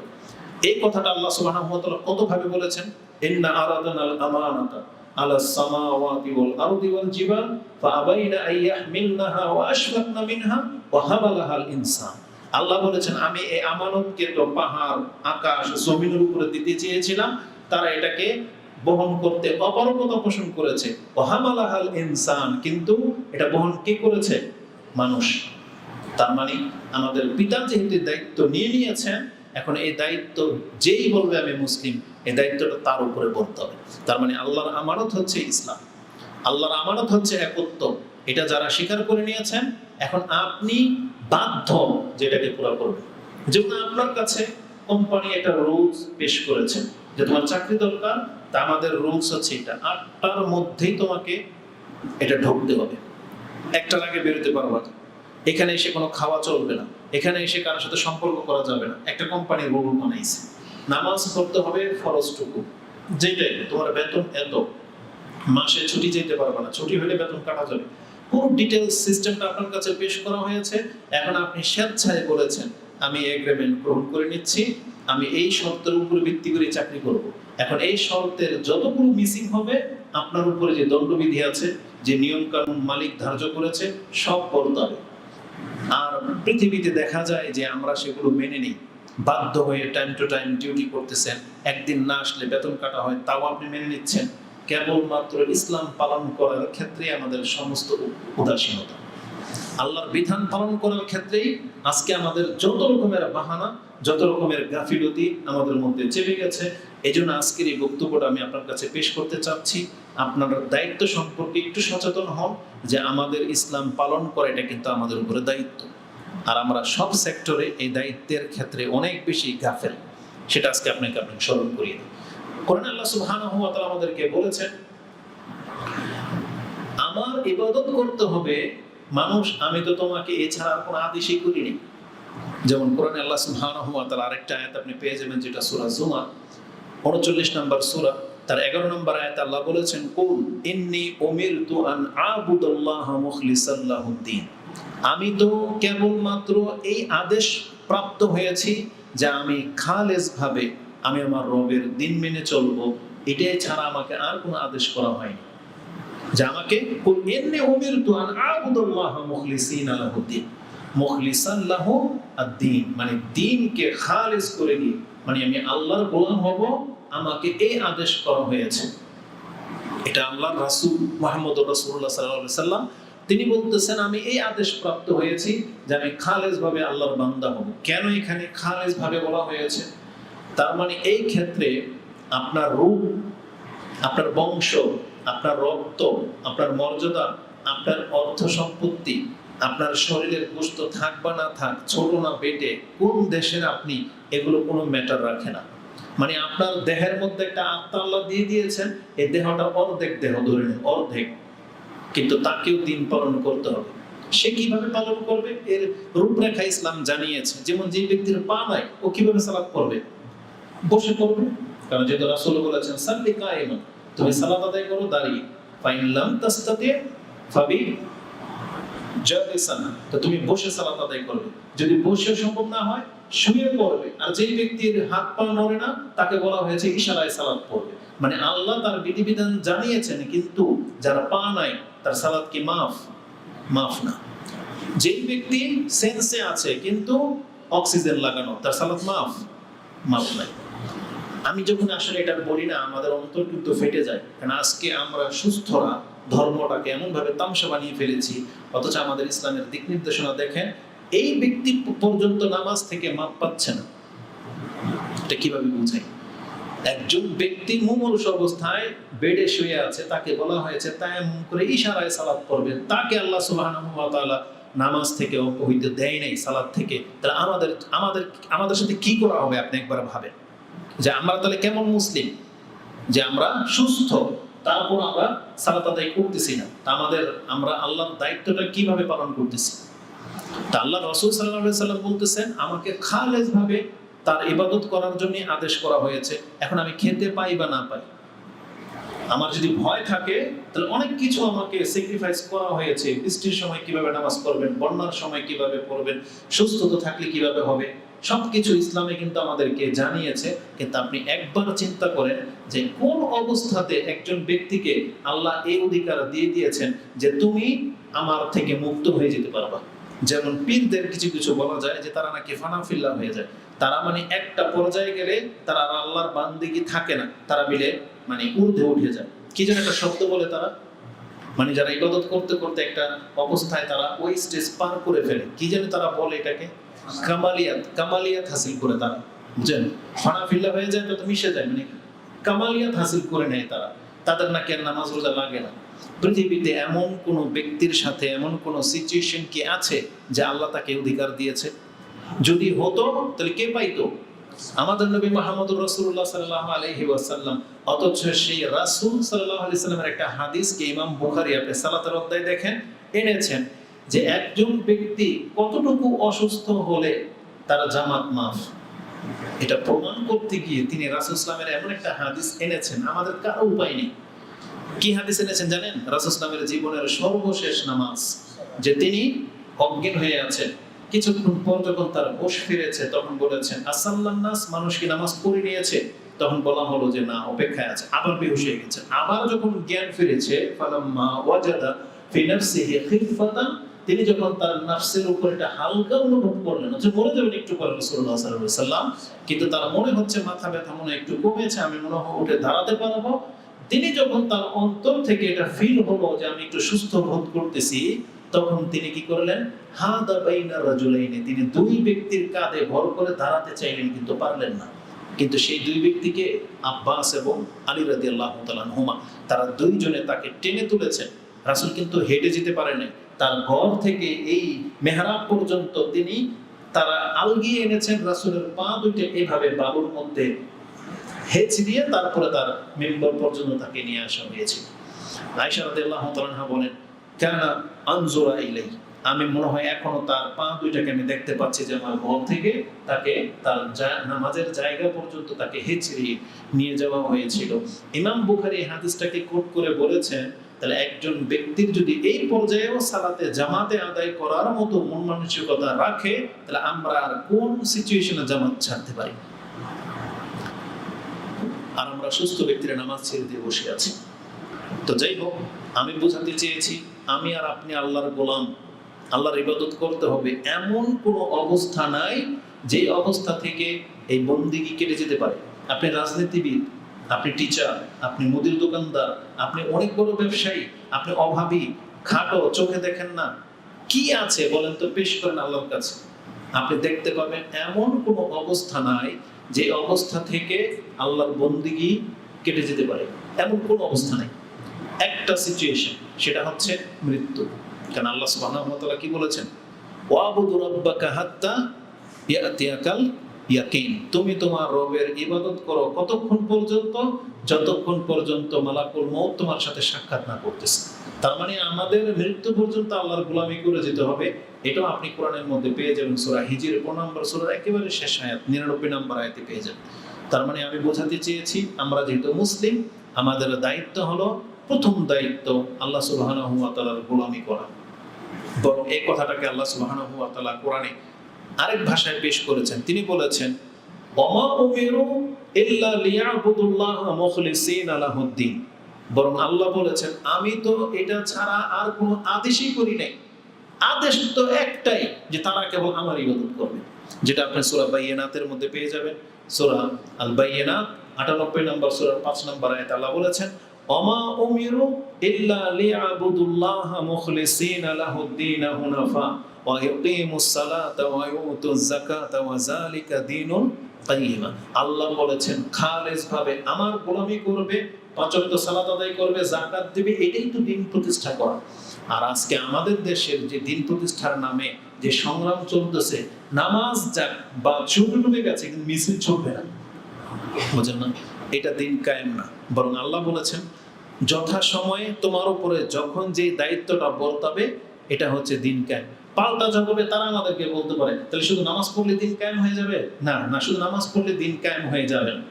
এই কথাটা আল্লাহ সুবহানাহু ওয়া তাআলা কতভাবে বলেছেন, ইন্না আরাদনাল আমানাতা আলাস সামাওয়াতি ওয়াল আরদি ওয়াল জিবাল ফাআবাইনা আইয়াহমিলনাহা ওয়া আশফাকনা মিনহা ওয়া হামালাহাল ইনসান। আল্লাহ বলেছেন আমি এই আমানতকে তো পাহাড়, আকাশ, জমিনের উপরে দিতে চেয়েছিলাম, তারা এটাকে বহন করতে অপারগতা পোষণ করেছে। ওয়া হামালাহাল ইনসান, কিন্তু এটা বহন কে করেছে? মানুষ। তার মানে আমাদের পিতা যেহেতু দায়িত্ব নিয়ে নিয়েছেন, এখন এই দায়িত্ব যেই বলবে আমি মুসলিম, এই দায়িত্বটা তার উপরে বলতে হবে। তার মানে আল্লাহর আমানত হচ্ছে ইসলাম, আল্লাহর আমানত হচ্ছে একত্ব। এটা যারা স্বীকার করে নিয়েছেন, এখন আপনি বাধ্য যেটাকে পুরো করবেন। যেমন আপনার কাছে কোম্পানি একটা রুলস পেশ করেছে যে তোমার চাকরি দরকার, তা আমাদের রুলস হচ্ছে এটা ৮টার মধ্যেই তোমাকে এটা ঢুকতে হবে, ১টার আগে বেরোতে পারবা না, এখানে এসে কোনো খাওয়া চলবে না, এখানে এসে কারোর সাথে সম্পর্ক করা যাবে না। একটা কোম্পানি রুল বানাইছে, নামাজ পড়তে হবে ফরজটুকু, যেটাই তোমার বেতন এত, মাসে ছুটি যেতে পারবে না, ছুটি হলে বেতন কাটা যাবে। পুরো ডিটেইলস সিস্টেমটা আপনার কাছে পেশ করা হয়েছে। এখন আপনি স্বেচ্ছায় বলেছেন আমি এগ্রিমেন্ট গ্রহণ করে নিচ্ছি, আমি এই শর্তের উপরে ভিত্তি করে চাকরি করব। এখন এই শর্তের যতগুলো মিসিং হবে, আপনার উপরে যে দণ্ডবিধি আছে, যে নিয়ম কানুন মালিক ধার্য করেছে, সব করতে হবে। আর পৃথিবীতে দেখা যায় যে আমরা সেগুলো মেনে নিই, বাধ্য হয়ে টাইম টু টাইম ডিউটি করতেছেন, একদিন না আসলে বেতন কাটা হয়, তাও আপনি মেনে নিচ্ছেন। কেবলমাত্র ইসলাম পালন করার ক্ষেত্রে আমাদের সমস্ত উদাসীনতা, আল্লাহর বিধান পালন করার ক্ষেত্রেই আজকে আমাদের যত রকমের বাহানা, যত রকমের গাফিলতি আমাদের মধ্যে চেপে গেছে। এই জন্য আজকের এই বক্তব্যটা আমি আপনার কাছে পেশ করতে চাচ্ছি। আপনার দায়িত্ব সম্পর্কে একটু সচেতন হন যে আমাদের ইসলাম পালন করা এটা কিন্তু আমাদের উপরে দায়িত্ব, আর আমরা সব সেক্টরে এই দায়িত্বের ক্ষেত্রে অনেক বেশি গাফেল। সেটা আজকে আপনাকে স্মরণ করিয়ে দিই। কোরআনে আল্লাহ সুবহানাহু ওয়া তাআলা আমাদেরকে বলেছেন আমার ইবাদত করতে হবে মানুষ, আমি তো তোমাকে এছাড়া কোনো আদেশই করিনি। যেমন কোরআনে আল্লাহ সুবহানাহু ওয়া তাআলা আরেকটা আয়াত আপনি পেয়ে যাবেন, যেটা সূরা জুমার 39 নম্বর সূরা, তার 11 নম্বর আয়াতে আল্লাহ বলেছেন কুল ইন্নী উমিরতু আন আবুদাল্লাহা মুখলিসাল লাহুদ্দিন, আমি তো কেবলমাত্র এই আদেশ প্রাপ্ত হয়েছি যে আমি খালেস ভাবে আমি আমার রবের দিন মেনে চলবো, এটাই ছাড়া আমাকে আর কোনো আদেশ করা হয়নি। যে আমাকে কুল ইন্নী উমিরতু আন আবুদাল্লাহা মুখলিসিনা লাহুদ্দিন, মুখলিসান লাহু আদ-দ্বীন, মানে দ্বীনকে খালেস করে দিয়ে, মানে আমি আল্লাহর গোলাম হব, আমাকে এই আদেশ করা হয়েছে। এটা আল্লাহর রাসূল মুহাম্মদুর রাসূলুল্লাহ সাল্লাল্লাহু আলাইহি সাল্লাম তিনি বলতেছেন আমি এই আদেশ প্রাপ্ত হয়েছি যে আমি খালেস ভাবে আল্লাহর বান্দা হব। কেন এখানে খালেস ভাবে বলা হয়েছে? তার মানে এই ক্ষেত্রে আপনার রূপ, আপনার বংশ, আপনার রক্ত, আপনার মর্যাদা, আপনার অর্থ সম্পত্তি, আপনার শরীরের গোশত থাক বা না থাক, ছোট না বেটে, কোন দেশের আপনি, এগুলো কোনো ম্যাটার রাখে না। মানে আপনার দেহের মধ্যে একটা আত্মা আল্লাহ দিয়ে দিয়েছেন, এই দেহটা অর্ধেক দেহ, ধরে নেন অর্ধেক, কিন্তু তাকেও দিন পালন করতে হবে। সে কিভাবে পালন করবে এর রূপরেখা ইসলাম জানিয়েছে। যেমন যে ব্যক্তির পা নাই, ও কিভাবে সালাত করবে? বসে করবে, কারণ যেহেতু রাসূল বলেছেন সাল্লি কায়িমান, তুমি সালাত আদায় করো দাঁড়িয়ে। ফাইন লাম তাস্তাতি ফাবি জালিসান, তো তুমি বসে সালাত আদায় করবে। যদি বসে সম্ভব না হয় শুয়ে পড়বে। আর যেই ব্যক্তির হাত পা নড়ে না তাকে বলা হয়েছে ইশারায় সালাত পড়বে। মানে আল্লাহ তার বিধিবিধান জানিয়েছেন, কিন্তু যারা পা নাই তার সালাত কি মাফ? মাফ না। যেই ব্যক্তি সেন্সে আছে কিন্তু অক্সিজেন লাগানো, তার সালাত মাফ? মাফ নাই। আমি যখন আসলে এটা বলি না, আমাদের অন্তর কিন্তু ফেটে যায়। কারণ আজকে আমরা সুস্থরা ধর্মটাকে এমন ভাবে তামসা বানিয়ে ফেলেছি, অথচ আমাদের ইসলামের দিক নির্দেশনা দেখেন, এই ব্যক্তি পর্যন্ত নামাজ থেকে মাপ পাচ্ছে না। এটা কিভাবে বুঝাই? একজন ব্যক্তি মুমূর্ষু অবস্থায় বেডে শুয়ে আছে, তাকে বলা হয়েছে তায়াম্মুম করে ইশারায় সালাত পড়বেন। তাকে আল্লাহ সুবহানাহু ওয়া তাআলা নামাজ থেকে অপহিত দেয় নাই, সালাত থেকে। তাহলে আমাদের সাথে কি করা হবে আপনি একবার ভাবেন, যে আমরা তাহলে কেমন মুসলিম, যে আমরা সুস্থ তারপর আমরা সালাত আদায় করতেছি না। তা আমরা আল্লাহর দায়িত্বটা কিভাবে পালন করতেছি? তা আল্লাহ রাসূল সাল্লাল্লাহু আলাইহি সাল্লাম বলতেছেন, আমাকে খালেস ভাবে তার ইবাদত করার জন্য আদেশ করা হয়েছে। এখন আমি খেতে পাই বা না পাই, আমার যদি ভয় থাকে তাহলে অনেক কিছু আমাকে স্যাক্রিফাইস করা হয়েছে। বৃষ্টির সময় কিভাবে নামাজ পড়বেন, বন্যার সময় কিভাবে পড়বেন, সুস্থতা থাকলে কিভাবে হবে, সবকিছু ইসলামে কিন্তু আমাদেরকে জানিয়েছে। কিন্তু আপনি একবার চিন্তা করেন যে কোন অবস্থাতে একজন ব্যক্তিকে আল্লাহ এই অধিকার দিয়ে দিয়েছেন যে তুমি আমার থেকে মুক্ত হয়ে যেতে পারবা। যেমন পীরদের কিছু কিছু বলা যায় যে তারা নাকি ফানাফিল্লাহ হয়ে যায়। তারা মানে একটা পর্যায়ে গেলে তারা আল্লাহর বান্দিগি থাকে না, তারা মিলে মানে ঊর্ধ্বে উঠে যায়। কি যেন একটা শব্দ বলে তারা, মানে যারা ইবাদত করতে করতে একটা অবস্থায় তারা ওই স্টেজ পার করে ফেলে। কি যেন তারা বলে এটাকে কামালিয়াত হাসিল করে তারা, বুঝছেন? ফানাফিল্লাহ হয়ে যায় তো মিশে যায়, মানে কামালিয়াত হাসিল করে নেয় তারা। তাদের নাকি আর নামাজ রোজা লাগে না। পৃথিবীতে এমন কোন ব্যক্তির সাথে এমন কোন সিচুয়েশন কি আছে যে আল্লাহ তাকে অধিকার দিয়েছে? যদি হতো তাহলে কে পাইতো? আমাদের নবী মুহাম্মদুর রাসূলুল্লাহ সাল্লাল্লাহু আলাইহি ওয়াসাল্লাম। অথচ সেই রাসূল সাল্লাল্লাহু আলাইহি সাল্লামের একটা হাদিসকে ইমাম বুখারী আপনি সালাতের অধ্যায়ে দেখেন এনেছেন যে একজন ব্যক্তি কতটুকু অসুস্থ হলে তার জামাত মাফ। এটা প্রমাণ করতে গিয়ে তিনি রাসূল সাল্লামের এমন একটা হাদিস এনেছেন, আমাদের কারো উপায় নেই। কি হাদিস এনেছেন জানেন? রাসূল সাল্লামের জীবনের সর্বশেষ নামাজ, যে তিনি অজ্ঞান হয়ে আছেন, কিছুক্ষণ পর যখন তার হুঁশ ফিরেছে তখন বলেছেন আসাল্লান নাস, মানুষ কি নামাজ পড়ে নিয়েছে? তখন বলা হলো যে না, অপেক্ষায় আছে। আবার বেহুশ হয়ে গেছেন। আবার যখন জ্ঞান ফিরেছে ফালাম্মা ওয়াজাদা ফি নাফসিহি খিফাতান, তিনি যখন তার নাফসের উপর একটা হালকা অনুভব করলেন, যে মরে যাবেন একটু পরে রাসূলুল্লাহ সাল্লাল্লাহু আলাইহি ওয়াসাল্লাম, কিন্তু তার মনে হচ্ছে মাথা ব্যথা মনে একটু কমেছে, আমি মনে হয় উঠে দাঁড়াতে পারবো। তিনি যখন তার অন্তর থেকে এটা ফিল হলো যে আমি একটু সুস্থ বোধ করতেছি, তখন তিনি কি করলেন? হাদা বাইনা রাজুলাইনি, তিনি দুই ব্যক্তির কাঁধে ভর করে দাঁড়াতে চাইলেন, কিন্তু পারলেন না। কিন্তু সেই দুই ব্যক্তিকে আব্বাস এবং আলী রাদিয়াল্লাহু তাআলা আনহুমা, তারা দুইজনে তাকে টেনে তুলেছেন। রাসূল কিন্তু হেঁটে যেতে পারে নাই। তার ঘর থেকে এই মেহরাব পর্যন্ত তিনি তারা আলগিয়ে এনেছেন রাসূলের পা দুইটা এইভাবে বালুর মধ্যে হেঁচ দিয়ে, তারপরে তার মিম্বর পর্যন্ত তাকে নিয়ে আসা হয়েছিল। আয়েশা রাদিয়াল্লাহু তাআলা আনহা বলেন, কানা আনজুরা ইলাই, আমি মনে হয় এখনো তার পা দুইটাকে আমি দেখতে পাচ্ছি, যে আমার ঘর থেকে তাকে তার নামাজের জায়গা পর্যন্ত তাকে হেঁচড়িয়ে নিয়ে যাওয়া হয়েছিল। ইমাম বুখারী এই হাদিসটাকে কোট করে বলেছেন, তাহলে একজন ব্যক্তির যদি এই পর্যায়েও সালাতে জামাতে আদায় করার মতো মন মানসিকতা রাখে, তাহলে আমরা আর কোন সিচুয়েশনে জামাত ছাড়তে পারি? আর আমরা সুস্থ ব্যক্তিরা নামাজ ছেড়ে দিয়ে বসে আছি। তো যাই হোক, আমি বোঝাতে চেয়েছি আমি আর আপনি আল্লাহর গোলাম, আল্লাহর ইবাদত করতে হবে। এমন কোনো অবস্থা নাই যে অবস্থা থেকে এই বন্দিগি কেটে যেতে পারে। আপনি রাজনীতিবিদ, আপনি টিচার, আপনি মুদির দোকানদার, আপনি অনেক বড় ব্যবসায়ী, আপনি অভাবী, খাটো, চোখে দেখেন না, কি আছে বলেন তো, পেশ করেন আল্লাহর কাছে। আপনি দেখতে পাবেন এমন কোনো অবস্থা নাই যে অবস্থা থেকে আল্লাহর বন্দিগি কেটে যেতে পারে। এমন কোনো অবস্থা নাই। একটা সিচুয়েশন, সেটা হচ্ছে মৃত্যু। কারণ আল্লাহ সুবহানাহু ওয়া তাআলা কি বলেছেন? ওয়াবুদু রাব্বাকা হাত্তা ইয়াতিয়াকাল ইয়াকিন, তুমি তোমার রবের ইবাদত করো কতক্ষণ পর্যন্ত? যতক্ষণ পর্যন্ত মালাকুল মউত তোমার সাথে সাক্ষাৎ না করতেছে। তার মানে আমাদের মৃত্যু পর্যন্ত আল্লাহর গোলামি করে যেতে হবে। এটাও আপনি কোরআনের মধ্যে পেয়ে যাবেন, সূরা হিজর 15 নম্বর সূরার একেবারে শেষ আয়াত 99 নম্বর আয়াতে পেয়ে যাবেন। তার মানে আমি বোঝাতে চেয়েছি, আমরা যেহেতু মুসলিম, আমাদের দায়িত্ব হলো প্রথম দায়িত্ব আল্লাহ সুবহানাহু ওয়া তাআলার গোলামি করা। বরং এই কথাটাকে আল্লাহ সুবহানাহু ওয়া তাআলা কোরআনে আরেক ভাষায় পেশ করেছেন। তিনি বলেছেন, ওমা উমিরু ইল্লা লিয়াবুদুল্লাহ মুখলিসিনা লাহুদ্দিন। বরং আল্লাহ বলেছেন, আমি তো এটা ছাড়া আর কোনো আদেশই করি নাই। আদেশ তো একটাই, যে তারা কেবল আমার ইবাদত করবে, যেটা আপনি সূরা বাইয়িনাতের মধ্যে পেয়ে যাবেন। সূরা আল বাইয়িনাত 98 নম্বর সূরার 5 নম্বর আয়াতে আল্লাহ বলেছেন, ওমা উমিরু ইল্লা লিয়াবুদুল্লাহ মুখলিসিনা লাহুদ্দিন হুনাফা ওয়া ইকিমুস সালাতা ওয়া ইউতুজ যাকাতা ওয়া যালিকা দীনুল কাইয়্যিমা। আল্লাহ বলেছেন, খালেস ভাবে আমার গোলামি করবে, পাঁচ ওয়াক্ত সালাত আদায় করবে, যাকাত দিবে, এটাই তো দিন প্রতিষ্ঠা করা। আর আজকে আমাদের দেশের যে দিন প্রতিষ্ঠার নামে যে সংগ্রাম চলতেছে, নামাজ যাক বা চুল ডুবে গেছে, কিন্তু মিছিল চলবে না, বুঝেন না? এটা দিন কায়েম না। বরং আল্লাহ বলেছেন, যথা সময়ে তোমার উপরে যখন যে দায়িত্বটা বর্তাবে, এটা হচ্ছে দিন কায়েম। পাল্টা জবাবে তারা আমাদেরকে বলতে পারে, তাহলে শুধু নামাজ পড়লে দিন কায়েম হয়ে যাবে? না, না, শুধু নামাজ পড়লে দিন কায়েম হয়ে যাবে না।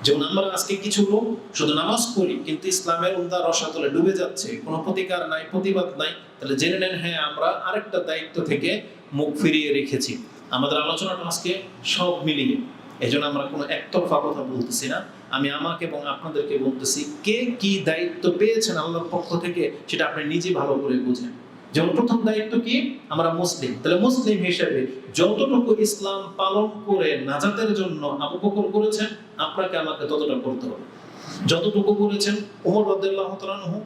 যেমন আমরা আজকে কিছু লোক শুধু নামাজ পড়ি, কিন্তু ইসলামের উন্দা রসাতলে ডুবে যাচ্ছে, কোনো প্রতিকার নাই, প্রতিবাদ নাই। তাহলে জেনে নেন, হ্যাঁ, আমরা আরেকটা দায়িত্ব থেকে মুখ ফিরিয়ে রেখেছি। আমাদের আলোচনাটা আজকে সব মিলিয়ে, এই জন্য আমরা কোনো একতরফা কথা বলতেছি না। আমি আমাকে এবং আপনাদেরকে বলতেছি, কে কি দায়িত্ব পেয়েছেন আল্লাহর পক্ষ থেকে, সেটা আপনি নিজে ভালো করে বুঝেন। যেমন প্রথম দায়িত্ব কি? আমরা মুসলিম। তাহলে মুসলিম হিসেবে যতটুকু ইসলাম পালন করে নাজাতের জন্য আবু বকর করেছেন, আপনাকে আমাকে ততটা করতে হবে। যতটুকু করেছেন ওমর রাদিয়াল্লাহু তাআলা আনহু,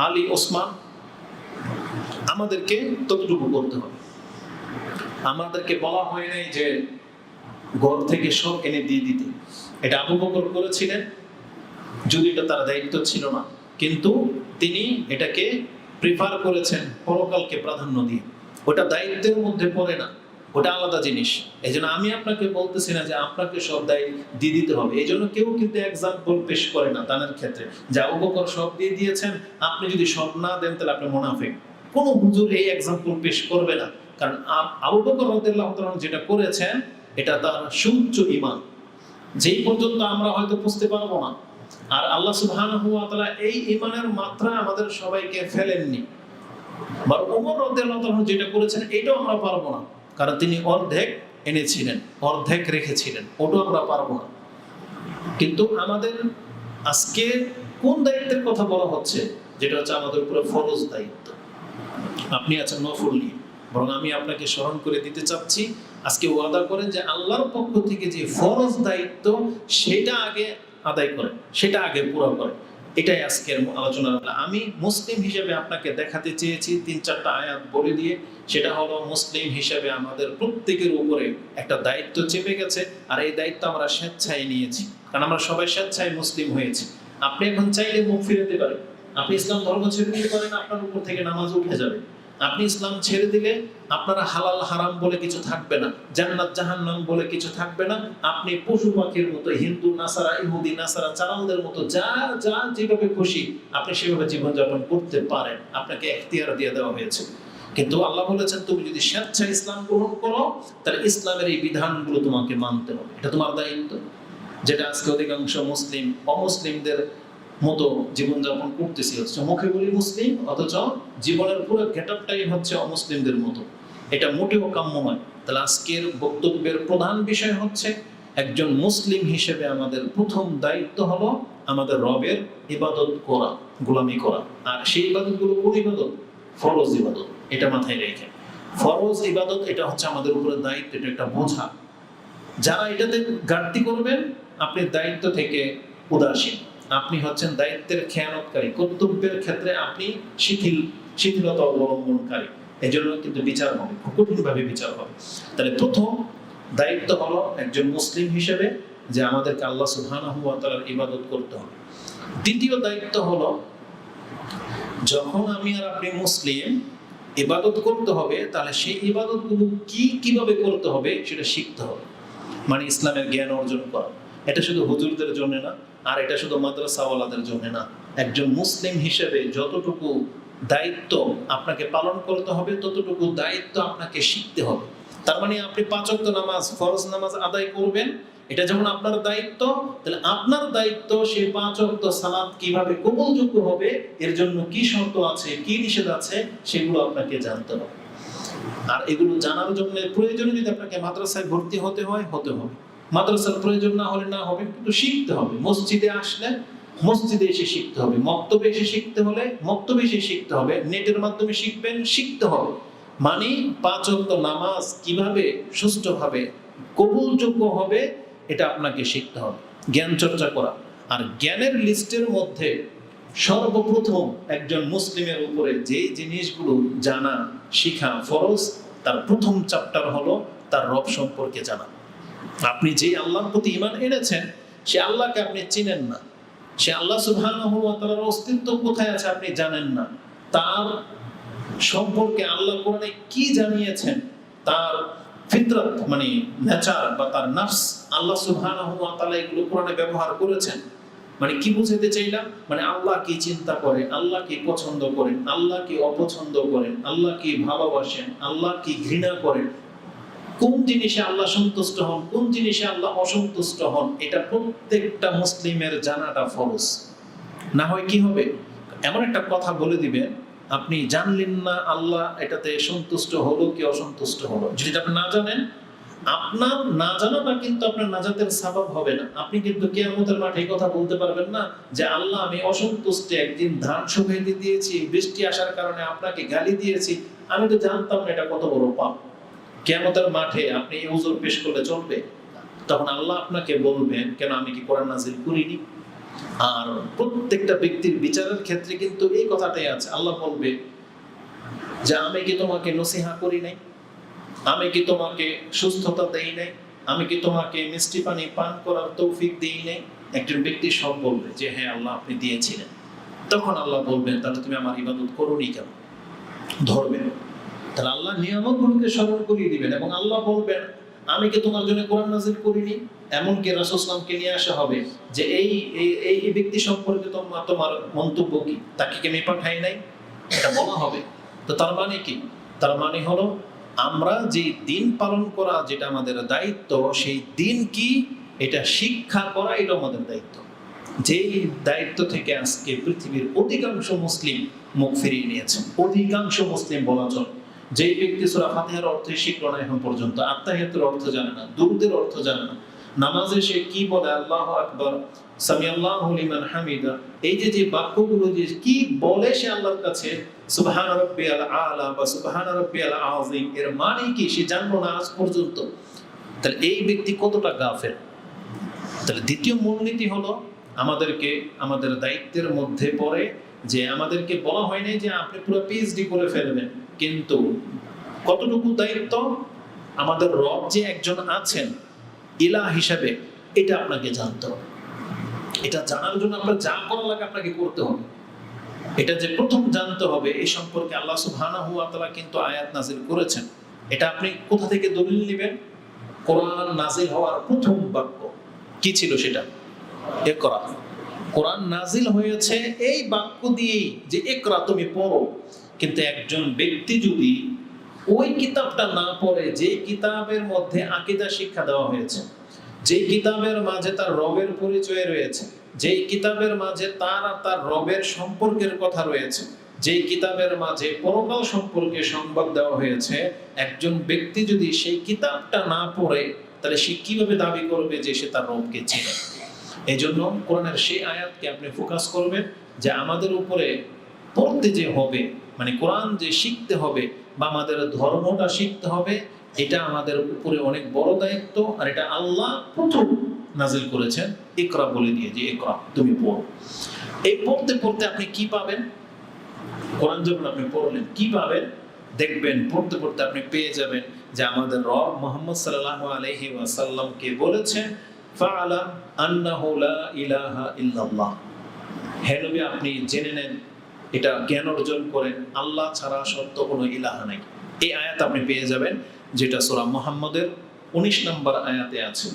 আলী, ওসমান, আমাদেরকে ততটুকু করতে হবে। আমাদেরকে বলা হয় নাই যে ঘর থেকে সব এনে দিয়ে দিতে। এটা আবু বকর করেছিলেন, যদি এটা তার দায়িত্ব ছিল না, কিন্তু তিনি এটাকে প্রিফার করেছেন পরকালকে প্রাধান্য দিয়ে। ওটা দায়িত্বের মধ্যে পড়ে না, ওটা আলাদা জিনিস। এই জন্য আমি আপনাকে বলতেছি না যে আপনাকে সব দায়িত্ব দিয়ে দিতে হবে। এই জন্য কেউ কিন্তু এক্সাম্পল পেশ করে না দানের ক্ষেত্রে, যে আবু বকর সব দিয়ে দিয়েছেন, আপনি যদি সব না দেন তাহলে আপনি মুনাফিক। কোনো হুজুর এই এক্সাম্পল পেশ করবে না, কারণ আবু বকর রাদিয়াল্লাহু তাআলা যেটা করেছেন, এটা তার সুউচ্চ ঈমান, যেই পর্যন্ত আমরা হয়তো বুঝতে পারবো না। আর আল্লাহ সুবহানাহু ওয়া তাআলা এই ঈমানের মাত্রা আমাদের সবাইকে ফেলেননি। আর ওমর রাদিয়াল্লাহু তাআলা যেটা করেছেন, এটাও আমরা পারবো না, কারণ তিনি অর্ধেক এনেছিলেন, অর্ধেক রেখেছিলেন, ওটাও আমরা পারবো না। কিন্তু আমাদের আজকে কোন দায়িত্বের কথা বলা হচ্ছে? যেটা হচ্ছে আমাদের উপরে ফরজ দায়িত্ব। আপনি আছেন নফল নিয়ে, বরং আমি আপনাকে স্মরণ করে দিতে চাচ্ছি, আজকে ওয়াদা করেন যে আল্লাহর পক্ষ থেকে যে ফরজ দায়িত্ব, সেটা আগে আদায় করেন, সেটা আগে পুরো করেন। এটাই আজকের আলোচনা। আমি মুসলিম হিসেবে আপনাকে দেখাতে চেয়েছি 3-4টা আয়াত বলে দিয়ে, সেটা হলো মুসলিম হিসেবে আমাদের প্রত্যেকের উপরে একটা দায়িত্ব চেপে গেছে, আর এই দায়িত্ব আমরা স্বেচ্ছায় নিয়েছি, কারণ আমরা সবাই স্বেচ্ছায় মুসলিম হয়েছি। আপনি এখন চাইলে মুখ ফিরাতে পারেন, আপনি ইসলাম ধর্ম ছেড়ে দিতে পারেন, আপনার উপর থেকে নামাজ উঠে যাবে। আপনি ইসলাম ছেড়ে দিলে আপনার হালাল হারাম বলে কিছু থাকবে না, জান্নাত জাহান্নাম বলে কিছু থাকবে না। আপনি পশু পাখির মতো, হিন্দু নাসারা, ইহুদি নাসারা, চালালদের মতো যা যা যেভাবে খুশি আপনি সেভাবে জীবনযাপন করতে পারেন, আপনাকে এখতিয়ার দিয়ে দেওয়া হয়েছে। কিন্তু আল্লাহ বলেছেন, তুমি যদি স্বেচ্ছায় ইসলাম গ্রহণ করো, তাহলে ইসলামের এই বিধানগুলো তোমাকে মানতে হবে, এটা তোমার দায়িত্ব। যেটা আজকে অধিকাংশ মুসলিম অমুসলিমদের মতো জীবনযাপন করতেছি, হচ্ছে মুখে বলি মুসলিম, অথচ জীবনের পুরো গেটআপটাই হচ্ছে অমুসলিমদের মতো। এটা মোটেও কাম্য নয়। তাহলে আজকের বক্তব্যের প্রধান বিষয় হচ্ছে, একজন মুসলিম হিসেবে আমাদের প্রথম দায়িত্ব হলো আমাদের রবের ইবাদত করা, গোলামি করা। আর সেই ইবাদতগুলো কোন ইবাদত? ফরজ ইবাদত। এটা মাথায় রেখে, ফরজ ইবাদত এটা হচ্ছে আমাদের উপরে দায়িত্ব, এটা একটা বোঝা। যারা এটাতে ঘাটতি করবেন, আপনি দায়িত্ব থেকে উদাসীন, আপনি হচ্ছেন দায়িত্বের খেয়ানতকারী, কর্তব্যের ক্ষেত্রে আপনি শিথিলতা অবলম্বনকারী। এই জন্য কিন্তু বিচার হবে, কঠিনভাবে বিচার হবে। তাহলে প্রথম দায়িত্ব হলো একজন মুসলিম হিসেবে যে আমাদেরকে আল্লাহ সুবহানাহু ওয়া তাআলার ইবাদত করতে হবে। দ্বিতীয় দায়িত্ব হলো, যখন আমি আর আপনি মুসলিম, ইবাদত করতে হবে, তাহলে সেই ইবাদতগুলো কিভাবে করতে হবে সেটা শিখতে হবে। মানে ইসলামের জ্ঞান অর্জন করা। এটা শুধু হুজুরদের জন্য না, আর এটা শুধু মাদ্রাসাওয়ালাদের জন্য না। একজন মুসলিম হিসেবে যতটুকু দায়িত্ব আপনাকে পালন করতে হবে, ততটুকু দায়িত্ব আপনাকে শিখতে হবে। তার মানে আপনি 5 ওয়াক্ত নামাজ, ফরজ নামাজ আদায় করবেন, এটা যেমন আপনার দায়িত্ব, তাহলে আপনার দায়িত্ব সেই 5 ওয়াক্ত সালাত কিভাবে কবুলযোগ্য হবে, এর জন্য কি শর্ত আছে, কি নিষেধ আছে, সেগুলো আপনাকে জানতে হবে। আর এগুলো জানার জন্য প্রয়োজনে যদি আপনাকে মাদ্রাসায় ভর্তি হতে হয়, হতে হবে। মাদ্রাসার প্রয়োজন না হলে না হবে, কিন্তু শিখতে হবে। মসজিদে আসলে মসজিদে এসে শিখতে হবে, মক্তবে এসে শিখতে হলে মক্তবে এসে শিখতে হবে, নেটের মাধ্যমে শিখবেন, শিখতে হবে। মানে 5 ওয়াক্ত নামাজ কিভাবে সুষ্ঠুভাবে কবুলযোগ্য হবে, এটা আপনাকে শিখতে হবে, জ্ঞান চর্চা করা। আর জ্ঞানের লিস্টের মধ্যে সর্বপ্রথম একজন মুসলিমের উপরে যে জিনিসগুলো জানা শিখা ফরজ, তার প্রথম চ্যাপ্টার হলো তার রব সম্পর্কে জানা। আপনি যে আল্লাহর প্রতি ঈমান এনেছেন, সে আল্লাহকে আপনি চিনেন না, সে আল্লাহ সুবহানাহু ওয়া তাআলার অস্তিত্ব কোথায় আছে আপনি জানেন না, তার সম্পর্কে আল্লাহ কোরআনে কি জানিয়েছেন, তার ফিতরত মানে নেচার বা তার নফস আল্লাহ সুবহানাহু ওয়া তাআলা এগুলো কোরআনে ব্যবহার করেছেন। মানে কি বুঝাতে চাইলাম, মানে আল্লাহ কি চিন্তা করেন, আল্লাহ কি পছন্দ করেন, আল্লাহ কি অপছন্দ করেন, আল্লাহ কি ভালোবাসেন, আল্লাহ কি ঘৃণা করেন, কোন জিনিসে আল্লাহ সন্তুষ্ট হন, কোন জিনিসে আল্লাহ অসন্তুষ্ট হন, এটা প্রত্যেকটা মুসলিমের জানাটা ফরজ। না হয় কি হবে, এমন একটা কথা বলে দিবেন আপনি জানলেন না আল্লাহ এটাতে সন্তুষ্ট হলো কি অসন্তুষ্ট হলো। যদি আপনি না জানেন, আপনার না জানাটা কিন্তু আপনার নাজাতের সাবাব হবে না। আপনি কিন্তু কিয়ামতের মাঠে এই কথা বলতে পারবেন না যে আল্লাহ আমি অসন্তুষ্ট, একদিন ধান শুকাইতে দিয়েছি, বৃষ্টি আসার কারণে আপনাকে গালি দিয়েছি, আমি তো জানতাম না, এটা কত বড় পাপ। কিয়ামতের মাঠে আপনি এই উযর পেশ করলে চলবে? তখন আল্লাহ আপনাকে বলবেন কেন আমি কি কোরআন নাযিল করিনি? আর প্রত্যেকটা ব্যক্তির বিচারের ক্ষেত্রে কিন্তু এই কথাটাই আছে। আল্লাহ বলবে যে আমি কি তোমাকে নসিহা করি নাই, আমি কি তোমাকে সুস্থতা দেই নাই, আমি কি তোমাকে মিষ্টি পানি পান করার তৌফিক দেই নাই? একজন ব্যক্তি সব বলবে যে হ্যাঁ আল্লাহ আপনি দিয়েছিলেন। তখন আল্লাহ বলবেন তাহলে তুমি আমার ইবাদত করোনি কেন? ধরবেন। তাহলে আল্লাহ নিয়ামতগুলোকে স্মরণ করিয়ে দিবেন এবং আল্লাহ বলবেন আমি কি তোমার জন্য কোরআন নাযিল করিনি? এমনকি রাসূল সাল্লাল্লাহু আলাইহি ওয়াসাল্লামকে নিয়ে আসা হবে যে এই ব্যক্তি সম্পর্কে তোমার মন্তব্য কি, তাকে কি আমি পাঠাই নাই? এটা বলা হবে। তো তার মানে কি? তার মানে হলো আমরা যে দিন পালন করা যেটা আমাদের দায়িত্ব, সেই দিন কি এটা শিক্ষা করা, এটা আমাদের দায়িত্ব। যেই দায়িত্ব থেকে আজকে পৃথিবীর অধিকাংশ মুসলিম মুখ ফিরিয়ে নিয়েছে। অধিকাংশ মুসলিম বলা চলে। যেই ব্যক্তি সূরা ফাতিহার অর্থ শিখল না এখন পর্যন্ত, আত্তাহিয়াতুর অর্থ জানে না, দুরূদের অর্থ জানে না, নামাজে সে কি বলে আল্লাহু আকবার, সামিআল্লাহু লিমান হামিদা, এই যে বাক্যগুলো যে কি বলে সে আল্লাহর কাছে সুবহান রাব্বিয়াল আলা বা সুবহান রাব্বিয়াল আযীম, এর মানে কি সে জানলো না আজ পর্যন্ত। তাহলে এই ব্যক্তি কতটা গাফেল। তাহলে দ্বিতীয় মূলনীতি হলো আমাদেরকে আমাদের দায়িত্বের মধ্যে পড়ে যে আমাদেরকে বলা হয় নাই যে আপনি পুরো পিএইচডি করে ফেলবেন, কিন্তু কতটুকু দায়িত্ব, আমাদের রব যে একজন আছেন ইলাহ হিসাবে, এটা আপনাকে জানতে হবে। এটা জানার জন্য আপনার যা করা লাগে আপনাকে করতে হবে। এটা যে প্রথম জানতে হবে, এই সম্পর্কে আল্লাহ সুবহানাহু ওয়া তাআলা কিন্তু আয়াত নাযিল করেছেন। এটা আপনি কোথা থেকে দলিল নেবেন? কোরআন নাযিল হওয়ার প্রথম বাক্য কি ছিল সেটা? ইকরা। কোরআন নাযিল হয়েছে এই বাক্য দিয়েই যে ইকরা তুমি পড়ো। কিন্তু একজন ব্যক্তি যদি ওই কিতাবটা না পড়ে, যে কিতাবের মধ্যে আকীদা শিক্ষা দেওয়া হয়েছে, যে কিতাবের মাঝে তার রবের পরিচয় রয়েছে, যে কিতাবের মাঝে তার আর তার রবের সম্পর্কের কথা রয়েছে, যে কিতাবের মাঝে পরকাল সম্পর্কে সংবাদ দেওয়া হয়েছে, একজন ব্যক্তি যদি সেই কিতাবটা না পড়ে, তাহলে সে কিভাবে দাবি করবে যে সে তার রবকে চেনে? এই জন্য কোরআনের সেই আয়াতকে আপনি ফোকাস করবেন যে আমাদের উপরে পড়তে যে হবে, মানে কোরআন যে শিখতে হবে বা আমাদের ধর্মটা শিখতে হবে, এটা আমাদের উপরে অনেক বড় দায়িত্ব। আর এটা আল্লাহ প্রথম নাযিল করেছেন ইকরা বলে দিয়ে, যে ইকরা তুমি পড়ো। এই পড়তে পড়তে আপনি কি পাবেন? কোরআন যখন আপনি পড়লেন কি পাবেন? দেখবেন পড়তে পড়তে আপনি পেয়ে যাবেন যে আমাদের রব মুহাম্মদ সাল্লাল্লাহু আলাইহি ওয়াসাল্লাম কে বলেছেন ফাআলাম আন্নাহু লা ইলাহা ইল্লাল্লাহ। হে নবী আপনি জেনে নেন, এটা জ্ঞান অর্জন করেন, আল্লাহ ছাড়া সত্য কোনো ইলাহা নাই। এই আয়াত আপনি পেয়ে যাবেন, যেটা সূরা মুহাম্মদের 19 নম্বর আয়াতে আছে,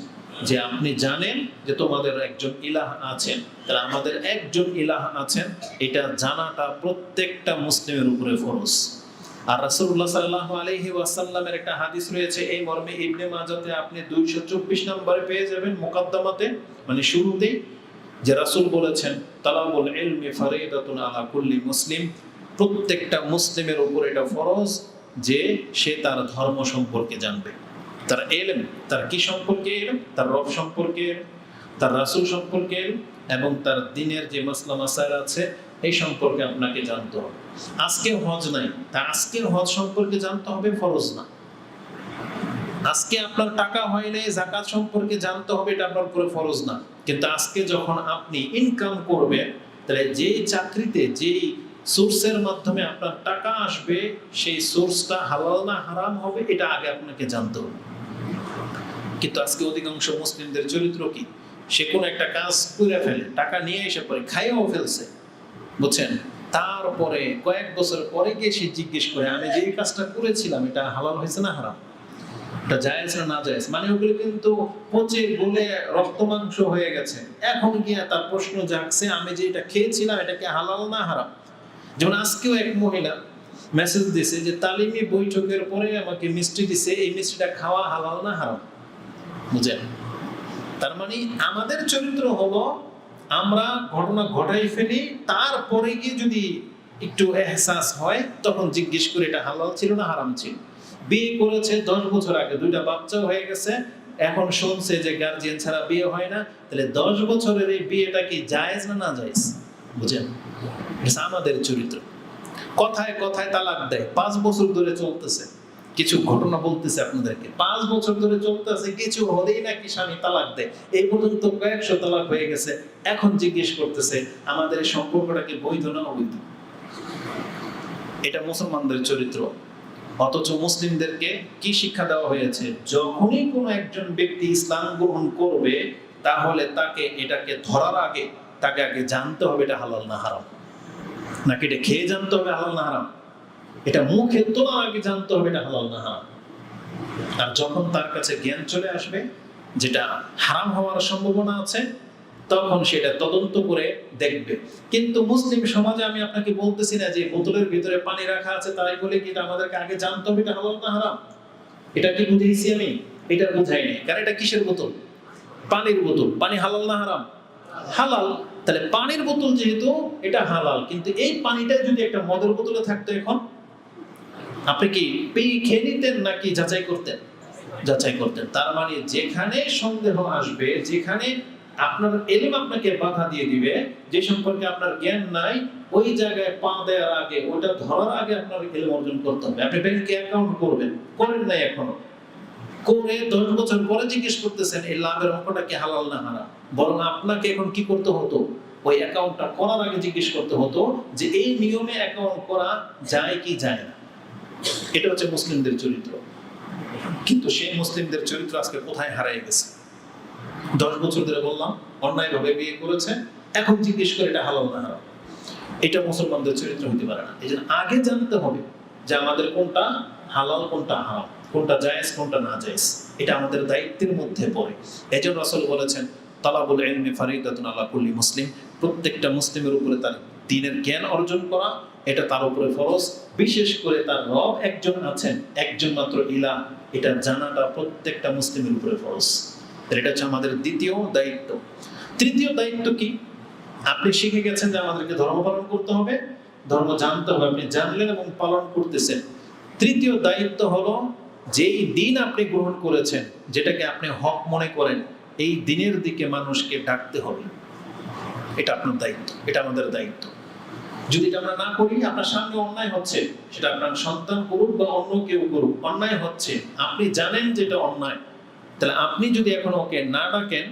যে আপনি জানেন যে তোমাদের একজন ইলাহ আছেন। তাহলে আমাদের একজন ইলাহ আছেন, এটা জানাটা প্রত্যেকটা মুসলিমের উপরে ফরজ। আর রাসূলুল্লাহ সাল্লাল্লাহু আলাইহি ওয়াসাল্লামের একটা হাদিস রয়েছে এই মর্মে, ইবনে মাজাতে আপনি 224 নম্বরে পেয়ে যাবেন মুকাদ্দামাতে, মানে শুরুতেই, যে রাসূল বলেছেন তালাবুল ইলমি ফারিদাতুন আলা কুল্লি মুসলিম, প্রত্যেকটা মুসলিমের উপর এটা ফরজ যে সে তার ধর্ম সম্পর্কে জানবে। তার ইলম, তার কি সম্পর্কে ইলম? তার রব সম্পর্কে, তার রাসূল সম্পর্কে এবং তার দ্বীনের যে মাসলা মাসাইল আছে এই সম্পর্কে আপনাকে জানতে হবে। আজকে হজ নাই, তা আজকে হজ সম্পর্কে জানতে হবে ফরজ না। আজকে আপনার টাকা হয় নাই, যাকাত সম্পর্কে জানতে হবে, এটা আপনার উপরে ফরজ না। কিন্তু আজকে যখন আপনি ইনকাম করবেন, তাহলে যেই চাকরিতে যেই সোর্সের মাধ্যমে আপনার টাকা আসবে সেই সোর্সটা হালাল না হারাম হবে, এটা আগে আপনাকে জানতে হবে। কিন্তু আজকে অধিকাংশ মুসলিমদের চরিত্র কি? সে কোনো একটা কাজ করে ফেলে, টাকা নিয়ে এসে পরে খাইয়াও ফেলছে, বুঝছেন, তারপরে কয়েক বছর পরে গিয়ে সে জিজ্ঞেস করে আমি যে কাজটা করেছিলাম এটা হালাল হয়েছে না হারাম, এটা জায়েজ না না জায়েজ, মানে ওগুলো কিন্তু পচে গলে রক্ত মাংস হয়ে গেছে, এখন গিয়ে তার প্রশ্ন জাগছে আমি যে এটা খেয়েছিলাম এটা কি হালাল না হারাম। যেমন আজকেও এক মহিলা মেসেজ দিছে যে তালিমি বৈঠকের পরে আমাকে মিষ্টি দিছে, এই মিষ্টিটা খাওয়া হালাল না হারাম, বুঝেন। তার মানে আমাদের চরিত্র হলো আমরা ঘটনা ঘটাই ফেলি, তারপরে গিয়ে যদি একটু এহসাস হয় তখন জিজ্ঞেস করে এটা হালাল ছিল না হারাম ছিল। বিয়ে করেছে 10 বছর আগে, 2টা বাচ্চাও হয়ে গেছে, এখন শুনছে যে গার্জিয়ান ছাড়া বিয়ে হয় না, তাহলে 10 বছরের এই বিয়েটা কি জায়েজ না না জায়েজ, বুঝেন। এটা আমাদের চরিত্র। কথায় কথায় তালাক দেয়, 5 বছর ধরে চলতেছে। কিছু ঘটনা বলতেছে আপনাদেরকে, 5 বছর ধরে চলতেছে, কিছু হলেই নাকি স্বামী তালাক দেয়, এই পর্যন্ত কয়েকশো তালাক হয়ে গেছে। এখন জিজ্ঞেস করতেছে আমাদের এই সম্পর্কটা কি বৈধ না অবৈধ। এটা মুসলমানদের চরিত্র। অথচ মুসলিমদেরকে কি শিক্ষা দেওয়া হয়েছে? যখনই কোনো একজন ব্যক্তি ইসলাম গ্রহণ করবে তাহলে তাকে এটাকে ধরার আগে তাকে আগে জানতে হবে এটা হালাল না হারাম, নাকি এটা খেয়ে জানতে হবে হালাল না হারাম, এটা মুখে তোলার আগে জানতে হবে এটা হালাল না হারাম। আর যখন তার কাছে জ্ঞান চলে আসবে যেটা হারাম হওয়ার সম্ভাবনা আছে, তখন সেটা তদন্ত করে দেখবে। কিন্তু মুসলিম সমাজে আমি আপনাকে বলতেছি না যে বোতলের ভিতরে পানি রাখা আছে তাই বলে কি এটা আমাদেরকে আগে জানতে হবে এটা হালাল না হারাম। এটা কি বুঝাইছি আমি? এটা বুঝাই নাই। কারণ এটা কিসের বোতল? পানির বোতল। পানি হালাল না হারাম? হালাল। তাহলে পানির বোতল যেহেতু এটা হালাল, কিন্তু এই পানিটা যদি একটা মদের বোতলে থাকতো এখন, আপনি কি খেয়ে নিতেন নাকি যাচাই করতেন? যাচাই করতেন। তার মানে যেখানে সন্দেহ আসবে, যেখানে আপনার ইলম আপনাকে বাধা দিয়ে দিবে, যে সম্পর্কে আপনার জ্ঞান নাই, ওই জায়গায় পা দেওয়ার আগে, ওটা ধরার আগে আপনার ইলম অর্জন করতে হবে। আপনি ব্যাংকে অ্যাকাউন্ট করবেন, করেন নাই এখনো, করে 10 বছর পরে জিজ্ঞেস করতেছেন এই লাভের অঙ্কটা কি হালাল না হারাম। বরং আপনাকে এখন কি করতে হতো? ওই অ্যাকাউন্টটা করার আগে জিজ্ঞেস করতে হতো যে এই নিয়মে অ্যাকাউন্ট করা যায় কি যায় না। এটা হচ্ছে মুসলিমদের চরিত্র। কিন্তু সেই মুসলিমদের চরিত্র আজকে কোথায় হারিয়ে গেছে? 10 বছর ধরে বললাম অন্যায়ভাবে বিয়ে করেছে, এখন জিজ্ঞেস করে এটা হালাল না হারাম। এটা মুসলমানদের চরিত্র হতে পারে না। এই জন্য আগে জানতে হবে যে আমাদের কোনটা হালাল কোনটা হারাম, কোনটা জায়েজ কোনটা না জায়েজ। এটা আমাদের দায়িত্বের মধ্যে পড়ে। এজন্য রাসূল বলেছেন তালাবুল ইলমি ফারিদাতুন আলা কুল্লি মুসলিম, প্রত্যেকটা মুসলিমের উপরে তার দ্বীনের জ্ঞান অর্জন করা এটা তার উপরে ফরজ। বিশেষ করে তার রব একজন আছেন, একজন মাত্র ইলাহ, এটা জানাটা প্রত্যেকটা মুসলিমের উপরে ফরজ। এটা হচ্ছে আমাদের দ্বিতীয় দায়িত্ব। তৃতীয় দায়িত্ব কি? আপনি শিখে গেছেন যে আমাদেরকে ধর্ম পালন করতে হবে, ধর্ম জানতে হবে, আপনি জানলেন এবং পালন করতেছেন। তৃতীয় দায়িত্ব হলো যেই দিন আপনি গ্রহণ করেছেন, যেটাকে আপনি হক মনে করেন, এই দিনের দিকে মানুষকে ডাকতে হবে। এটা আপনার দায়িত্ব, এটা আমাদের দায়িত্ব। যদি এটা আমরা না করি, আপনার সামনে অন্যায় হচ্ছে, সেটা আপনার সন্তান করুক বা অন্য কেউ করুক, অন্যায় হচ্ছে, আপনি জানেন যে এটা অন্যায়, তাহলে আপনি যদি এখন ওকে না ডাকেন,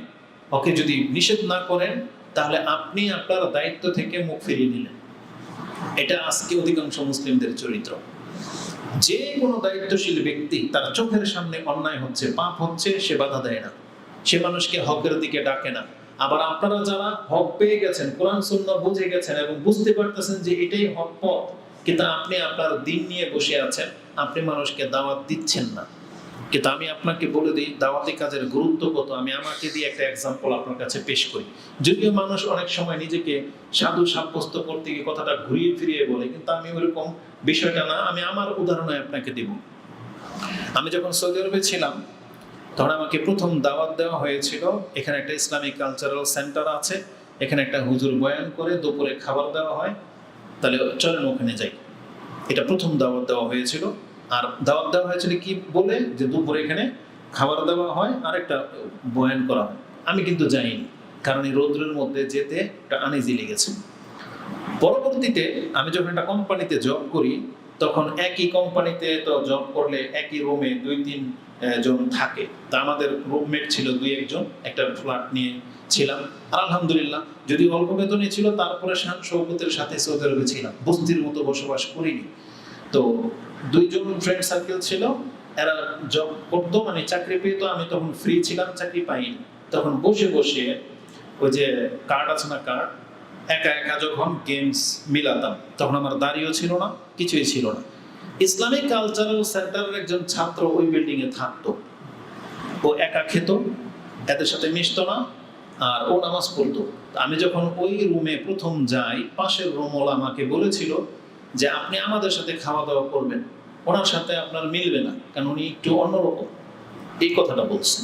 ওকে যদি নিষেধ না করেন, তাহলে আপনি আপনার দায়িত্ব থেকে মুখ ফিরিয়ে নিলেন। এটা আজকে অধিকাংশ মুসলিমদের চরিত্র। যে কোনো দায়িত্বশীল ব্যক্তি তার চোখের সামনে অন্যায় হচ্ছে, পাপ হচ্ছে, সে বাধা দেয় না, সে মানুষকে হকের দিকে ডাকে না। আবার আপনারা যারা হক পেয়ে গেছেন, কোরআন সুন্নাহ বুঝে গেছেন এবং বুঝতে পারতেছেন যে এটাই হক পথ, কিন্তু আপনি আপনার দ্বীন নিয়ে বসে আছেন, আপনি মানুষকে দাওয়াত দিচ্ছেন না, কিন্তু আমি আপনাকে বলে দিই দাওয়াতি কাজের গুরুত্ব কত। আমি আমাকে দিয়ে একটা এক্সাম্পল আপনার কাছে পেশ করি। যদিও মানুষ অনেক সময় নিজেকে সাধু সাব্যস্ত করতে গিয়ে কথাটা ঘুরিয়ে ফিরিয়ে বলে, কিন্তু আমি ওইরকম বিষয়টা না। আমি আমার উদাহরণে আপনাকে দিব। আমি যখন সৌদি আরবে ছিলাম তখন আমাকে প্রথম দাওয়াত দেওয়া হয়েছিল। এখানে একটা ইসলামিক কালচারাল সেন্টার আছে, এখানে একটা হুজুর বয়ান করে, দুপুরে খাবার দেওয়া হয়, তাহলে চলেন ওখানে যাই। এটা প্রথম দাওয়াত দেওয়া হয়েছিল। আর দাওয়াত দেওয়া হয়েছিল কি বলে, যে দুপুরে এখানে খাবার দেওয়া হয় আর একটা বয়ান করা হয়। আমি কিন্তু যাইনি, কারণ এই রৌদ্রের মধ্যে যেতে একটা আনইজি লেগেছে। পরবর্তীতে আমি যখন একটা কোম্পানিতে জব করি, তখন একই কোম্পানিতে তো জব করলে একই রুমে 2-3 জন থাকে। তা আমাদের রুমমেট ছিল 2-1 জন, একটা ফ্ল্যাট নিয়ে ছিলাম। আর আলহামদুলিল্লাহ, যদি অল্প বেতনই ছিল, তারপরে শান শৌকতের সাথে সৌদি আরবে ছিলাম, বস্তির মতো বসবাস করিনি। তো 2 জন ফ্রেন্ড সার্কেল ছিল, এরা জব করতো, মানে চাকরি পেতো। আমি তখন ফ্রি ছিলাম, চাকরি পাইনি। তখন বসে বসে ওই যে কার্ড আছে না, কার্ড, একা একা যখন গেমস মিলাতাম, তখন আমার দাড়িও ছিল না, কিছুই ছিল না। ইসলামিক কালচারাল সেন্টারের একজন ছাত্র ওই বিল্ডিং এ থাকতো। ও একা খেত, এদের সাথে মিশতো না, আর ও নামাজ পড়তো। আমি যখন ওই রুমে প্রথম যাই, পাশের রুমওয়ালা আমাকে বলেছিল যে আপনি আমাদের সাথে খাওয়া দাওয়া করবেন, ওনার সাথে আপনার মিলবে না, কারণ উনি একটু অন্যরকম। এই কথাটা বলছেন।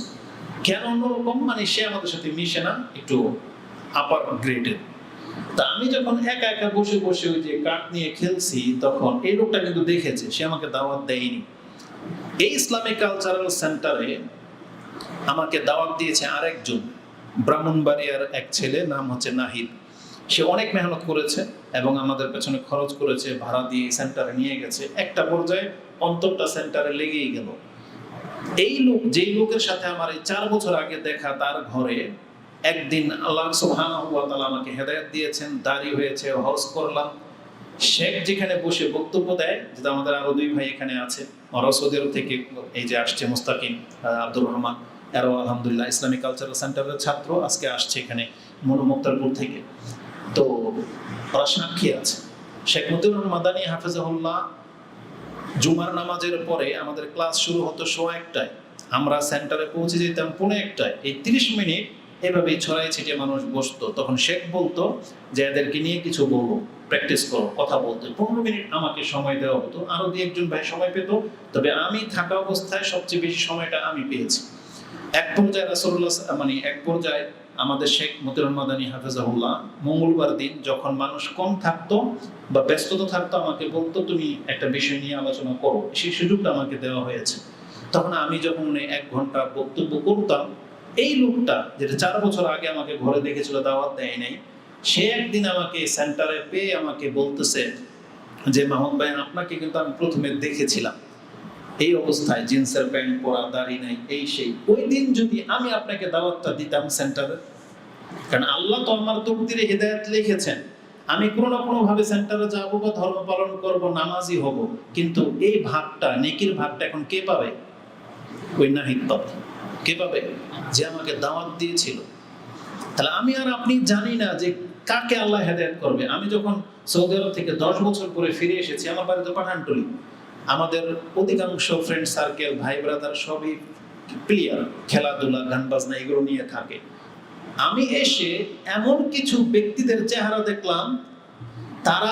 কেন অন্যরকম? মানে সে আমাদের সাথে মিশে না, একটু আপার গ্রেডের। তা আমি যখন একা একা বসে বসে ওই যে কার্ড নিয়ে খেলছি, তখন এই লোকটা কিন্তু দেখেছে, সে আমাকে দাওয়াত দেয়নি। এই ইসলামিক কালচারাল সেন্টারে আমাকে দাওয়াত দিয়েছে আরেকজন, ব্রাহ্মণবাড়িয়ার এক ছেলে, নাম হচ্ছে নাহিদ। সে অনেক মেহনত করেছে এবং আমাদের পেছনে খরচ করেছে, ভাড়া দিয়ে সেন্টারে নিয়ে গেছে। একটা পর্যায়ে অন্তরটা সেন্টারে লেগেই গেল। এই লোক, যেই লোকের সাথে আমার এই 4 বছর আগে দেখা, তার ঘরে একদিন আল্লাহ সুবহানাহু ওয়া তাআলা আমাকে হেদায়েত দিয়েছেন, দাড়ি হয়েছে, হজ করলাম। শেখ যেখানে বসে বক্তব্য দেয়, যেটা আমাদের আরো 2 ভাই এখানে আছে, ওরা সৌদি আরব থেকে এই যে আসছে, মুস্তাকিম, আব্দুর রহমান, এরাও আলহামদুলিল্লাহ ইসলামিক কালচারাল সেন্টারের ছাত্র, আজকে আসছে এখানে মুক্তারপুর থেকে। তো ওরা সাক্ষী আছে। শেখ মতিউর মাদানী হাফেজাহুল্লাহ জুমার নামাজের পরে আমাদের ক্লাস শুরু হতো 1:15টায়, আমরা সেন্টারে পৌঁছে যেতাম 1:45টায়। এই 30 মিনিট এভাবেই ছড়াই ছিটিয়ে মানুষ বসতো। তখন শেখ বলতো যে এদেরকে নিয়ে কিছু বলবো, প্র্যাকটিস করো, কথা বলতে। 15 মিনিট আমাকে সময় দেওয়া হতো, আরো 2-1 জন ভাই সময় পেত, তবে আমি থাকা অবস্থায় সবচেয়ে বেশি সময়টা আমি পেয়েছি। এক পর্যায়ে রাসূলুল্লাহ, মানে এক পর্যায়ে আমাদের শেখ মতিউর মাদানী হাফেজাহুল্লাহ মঙ্গলবার দিন যখন মানুষ কম থাকতো বা ব্যস্ততা থাকতো, আমাকে বলতো তুমি একটা বিষয় নিয়ে আলোচনা করো। সেই সুযোগটা আমাকে দেওয়া হয়েছে। তখন আমি যখন 1 ঘন্টা বক্তব্য করতাম, এই লোকটা যেটা 4 বছর আগে আমাকে ঘরে দেখেছিল, দাওয়াত দেয় নাই, সে একদিন আমাকে সেন্টারে পেয়ে আমাকে বলতেছে যে মাহমুদ ভাই, আপনাকে কিন্তু আমি প্রথমে দেখেছিলাম এই অবস্থায়, জিন্সের প্যান্ট পরা, দাড়ি নাই, এই সেই। ওই দিন যদি আমি আপনাকে দাওয়াতটা দিতাম সেন্টারে, কারণ আল্লাহ তো আমার তকদিরে হেদায়েত লিখেছেন, আমি কোনো না কোনো ভাবে সেন্টারে যাব বা ধর্ম পালন করব, নামাজি হব, কিন্তু এই ভাগটা, নেকির ভাগটা এখন কে পাবে? ওই নাহিদ পাবে। কে পাবে? যে আমাকে দাওয়াত দিয়েছিল। তাহলে আমি আর আপনি জানি না যে কাকে আল্লাহ হেদায়েত করবে। আমি যখন সৌদি আরব থেকে 10 বছর পরে ফিরে এসেছি, আমার বাড়ি তো পাঠানটুলি। আমাদের অধিকাংশ ফ্রেন্ড সার্কেল, ভাই ব্রাদার সবই প্লেয়ার, খেলাধুলা, গান বাজনা এগুলো নিয়ে থাকে। আমি এসে এমন কিছু ব্যক্তিদের চেহারা দেখলাম, তারা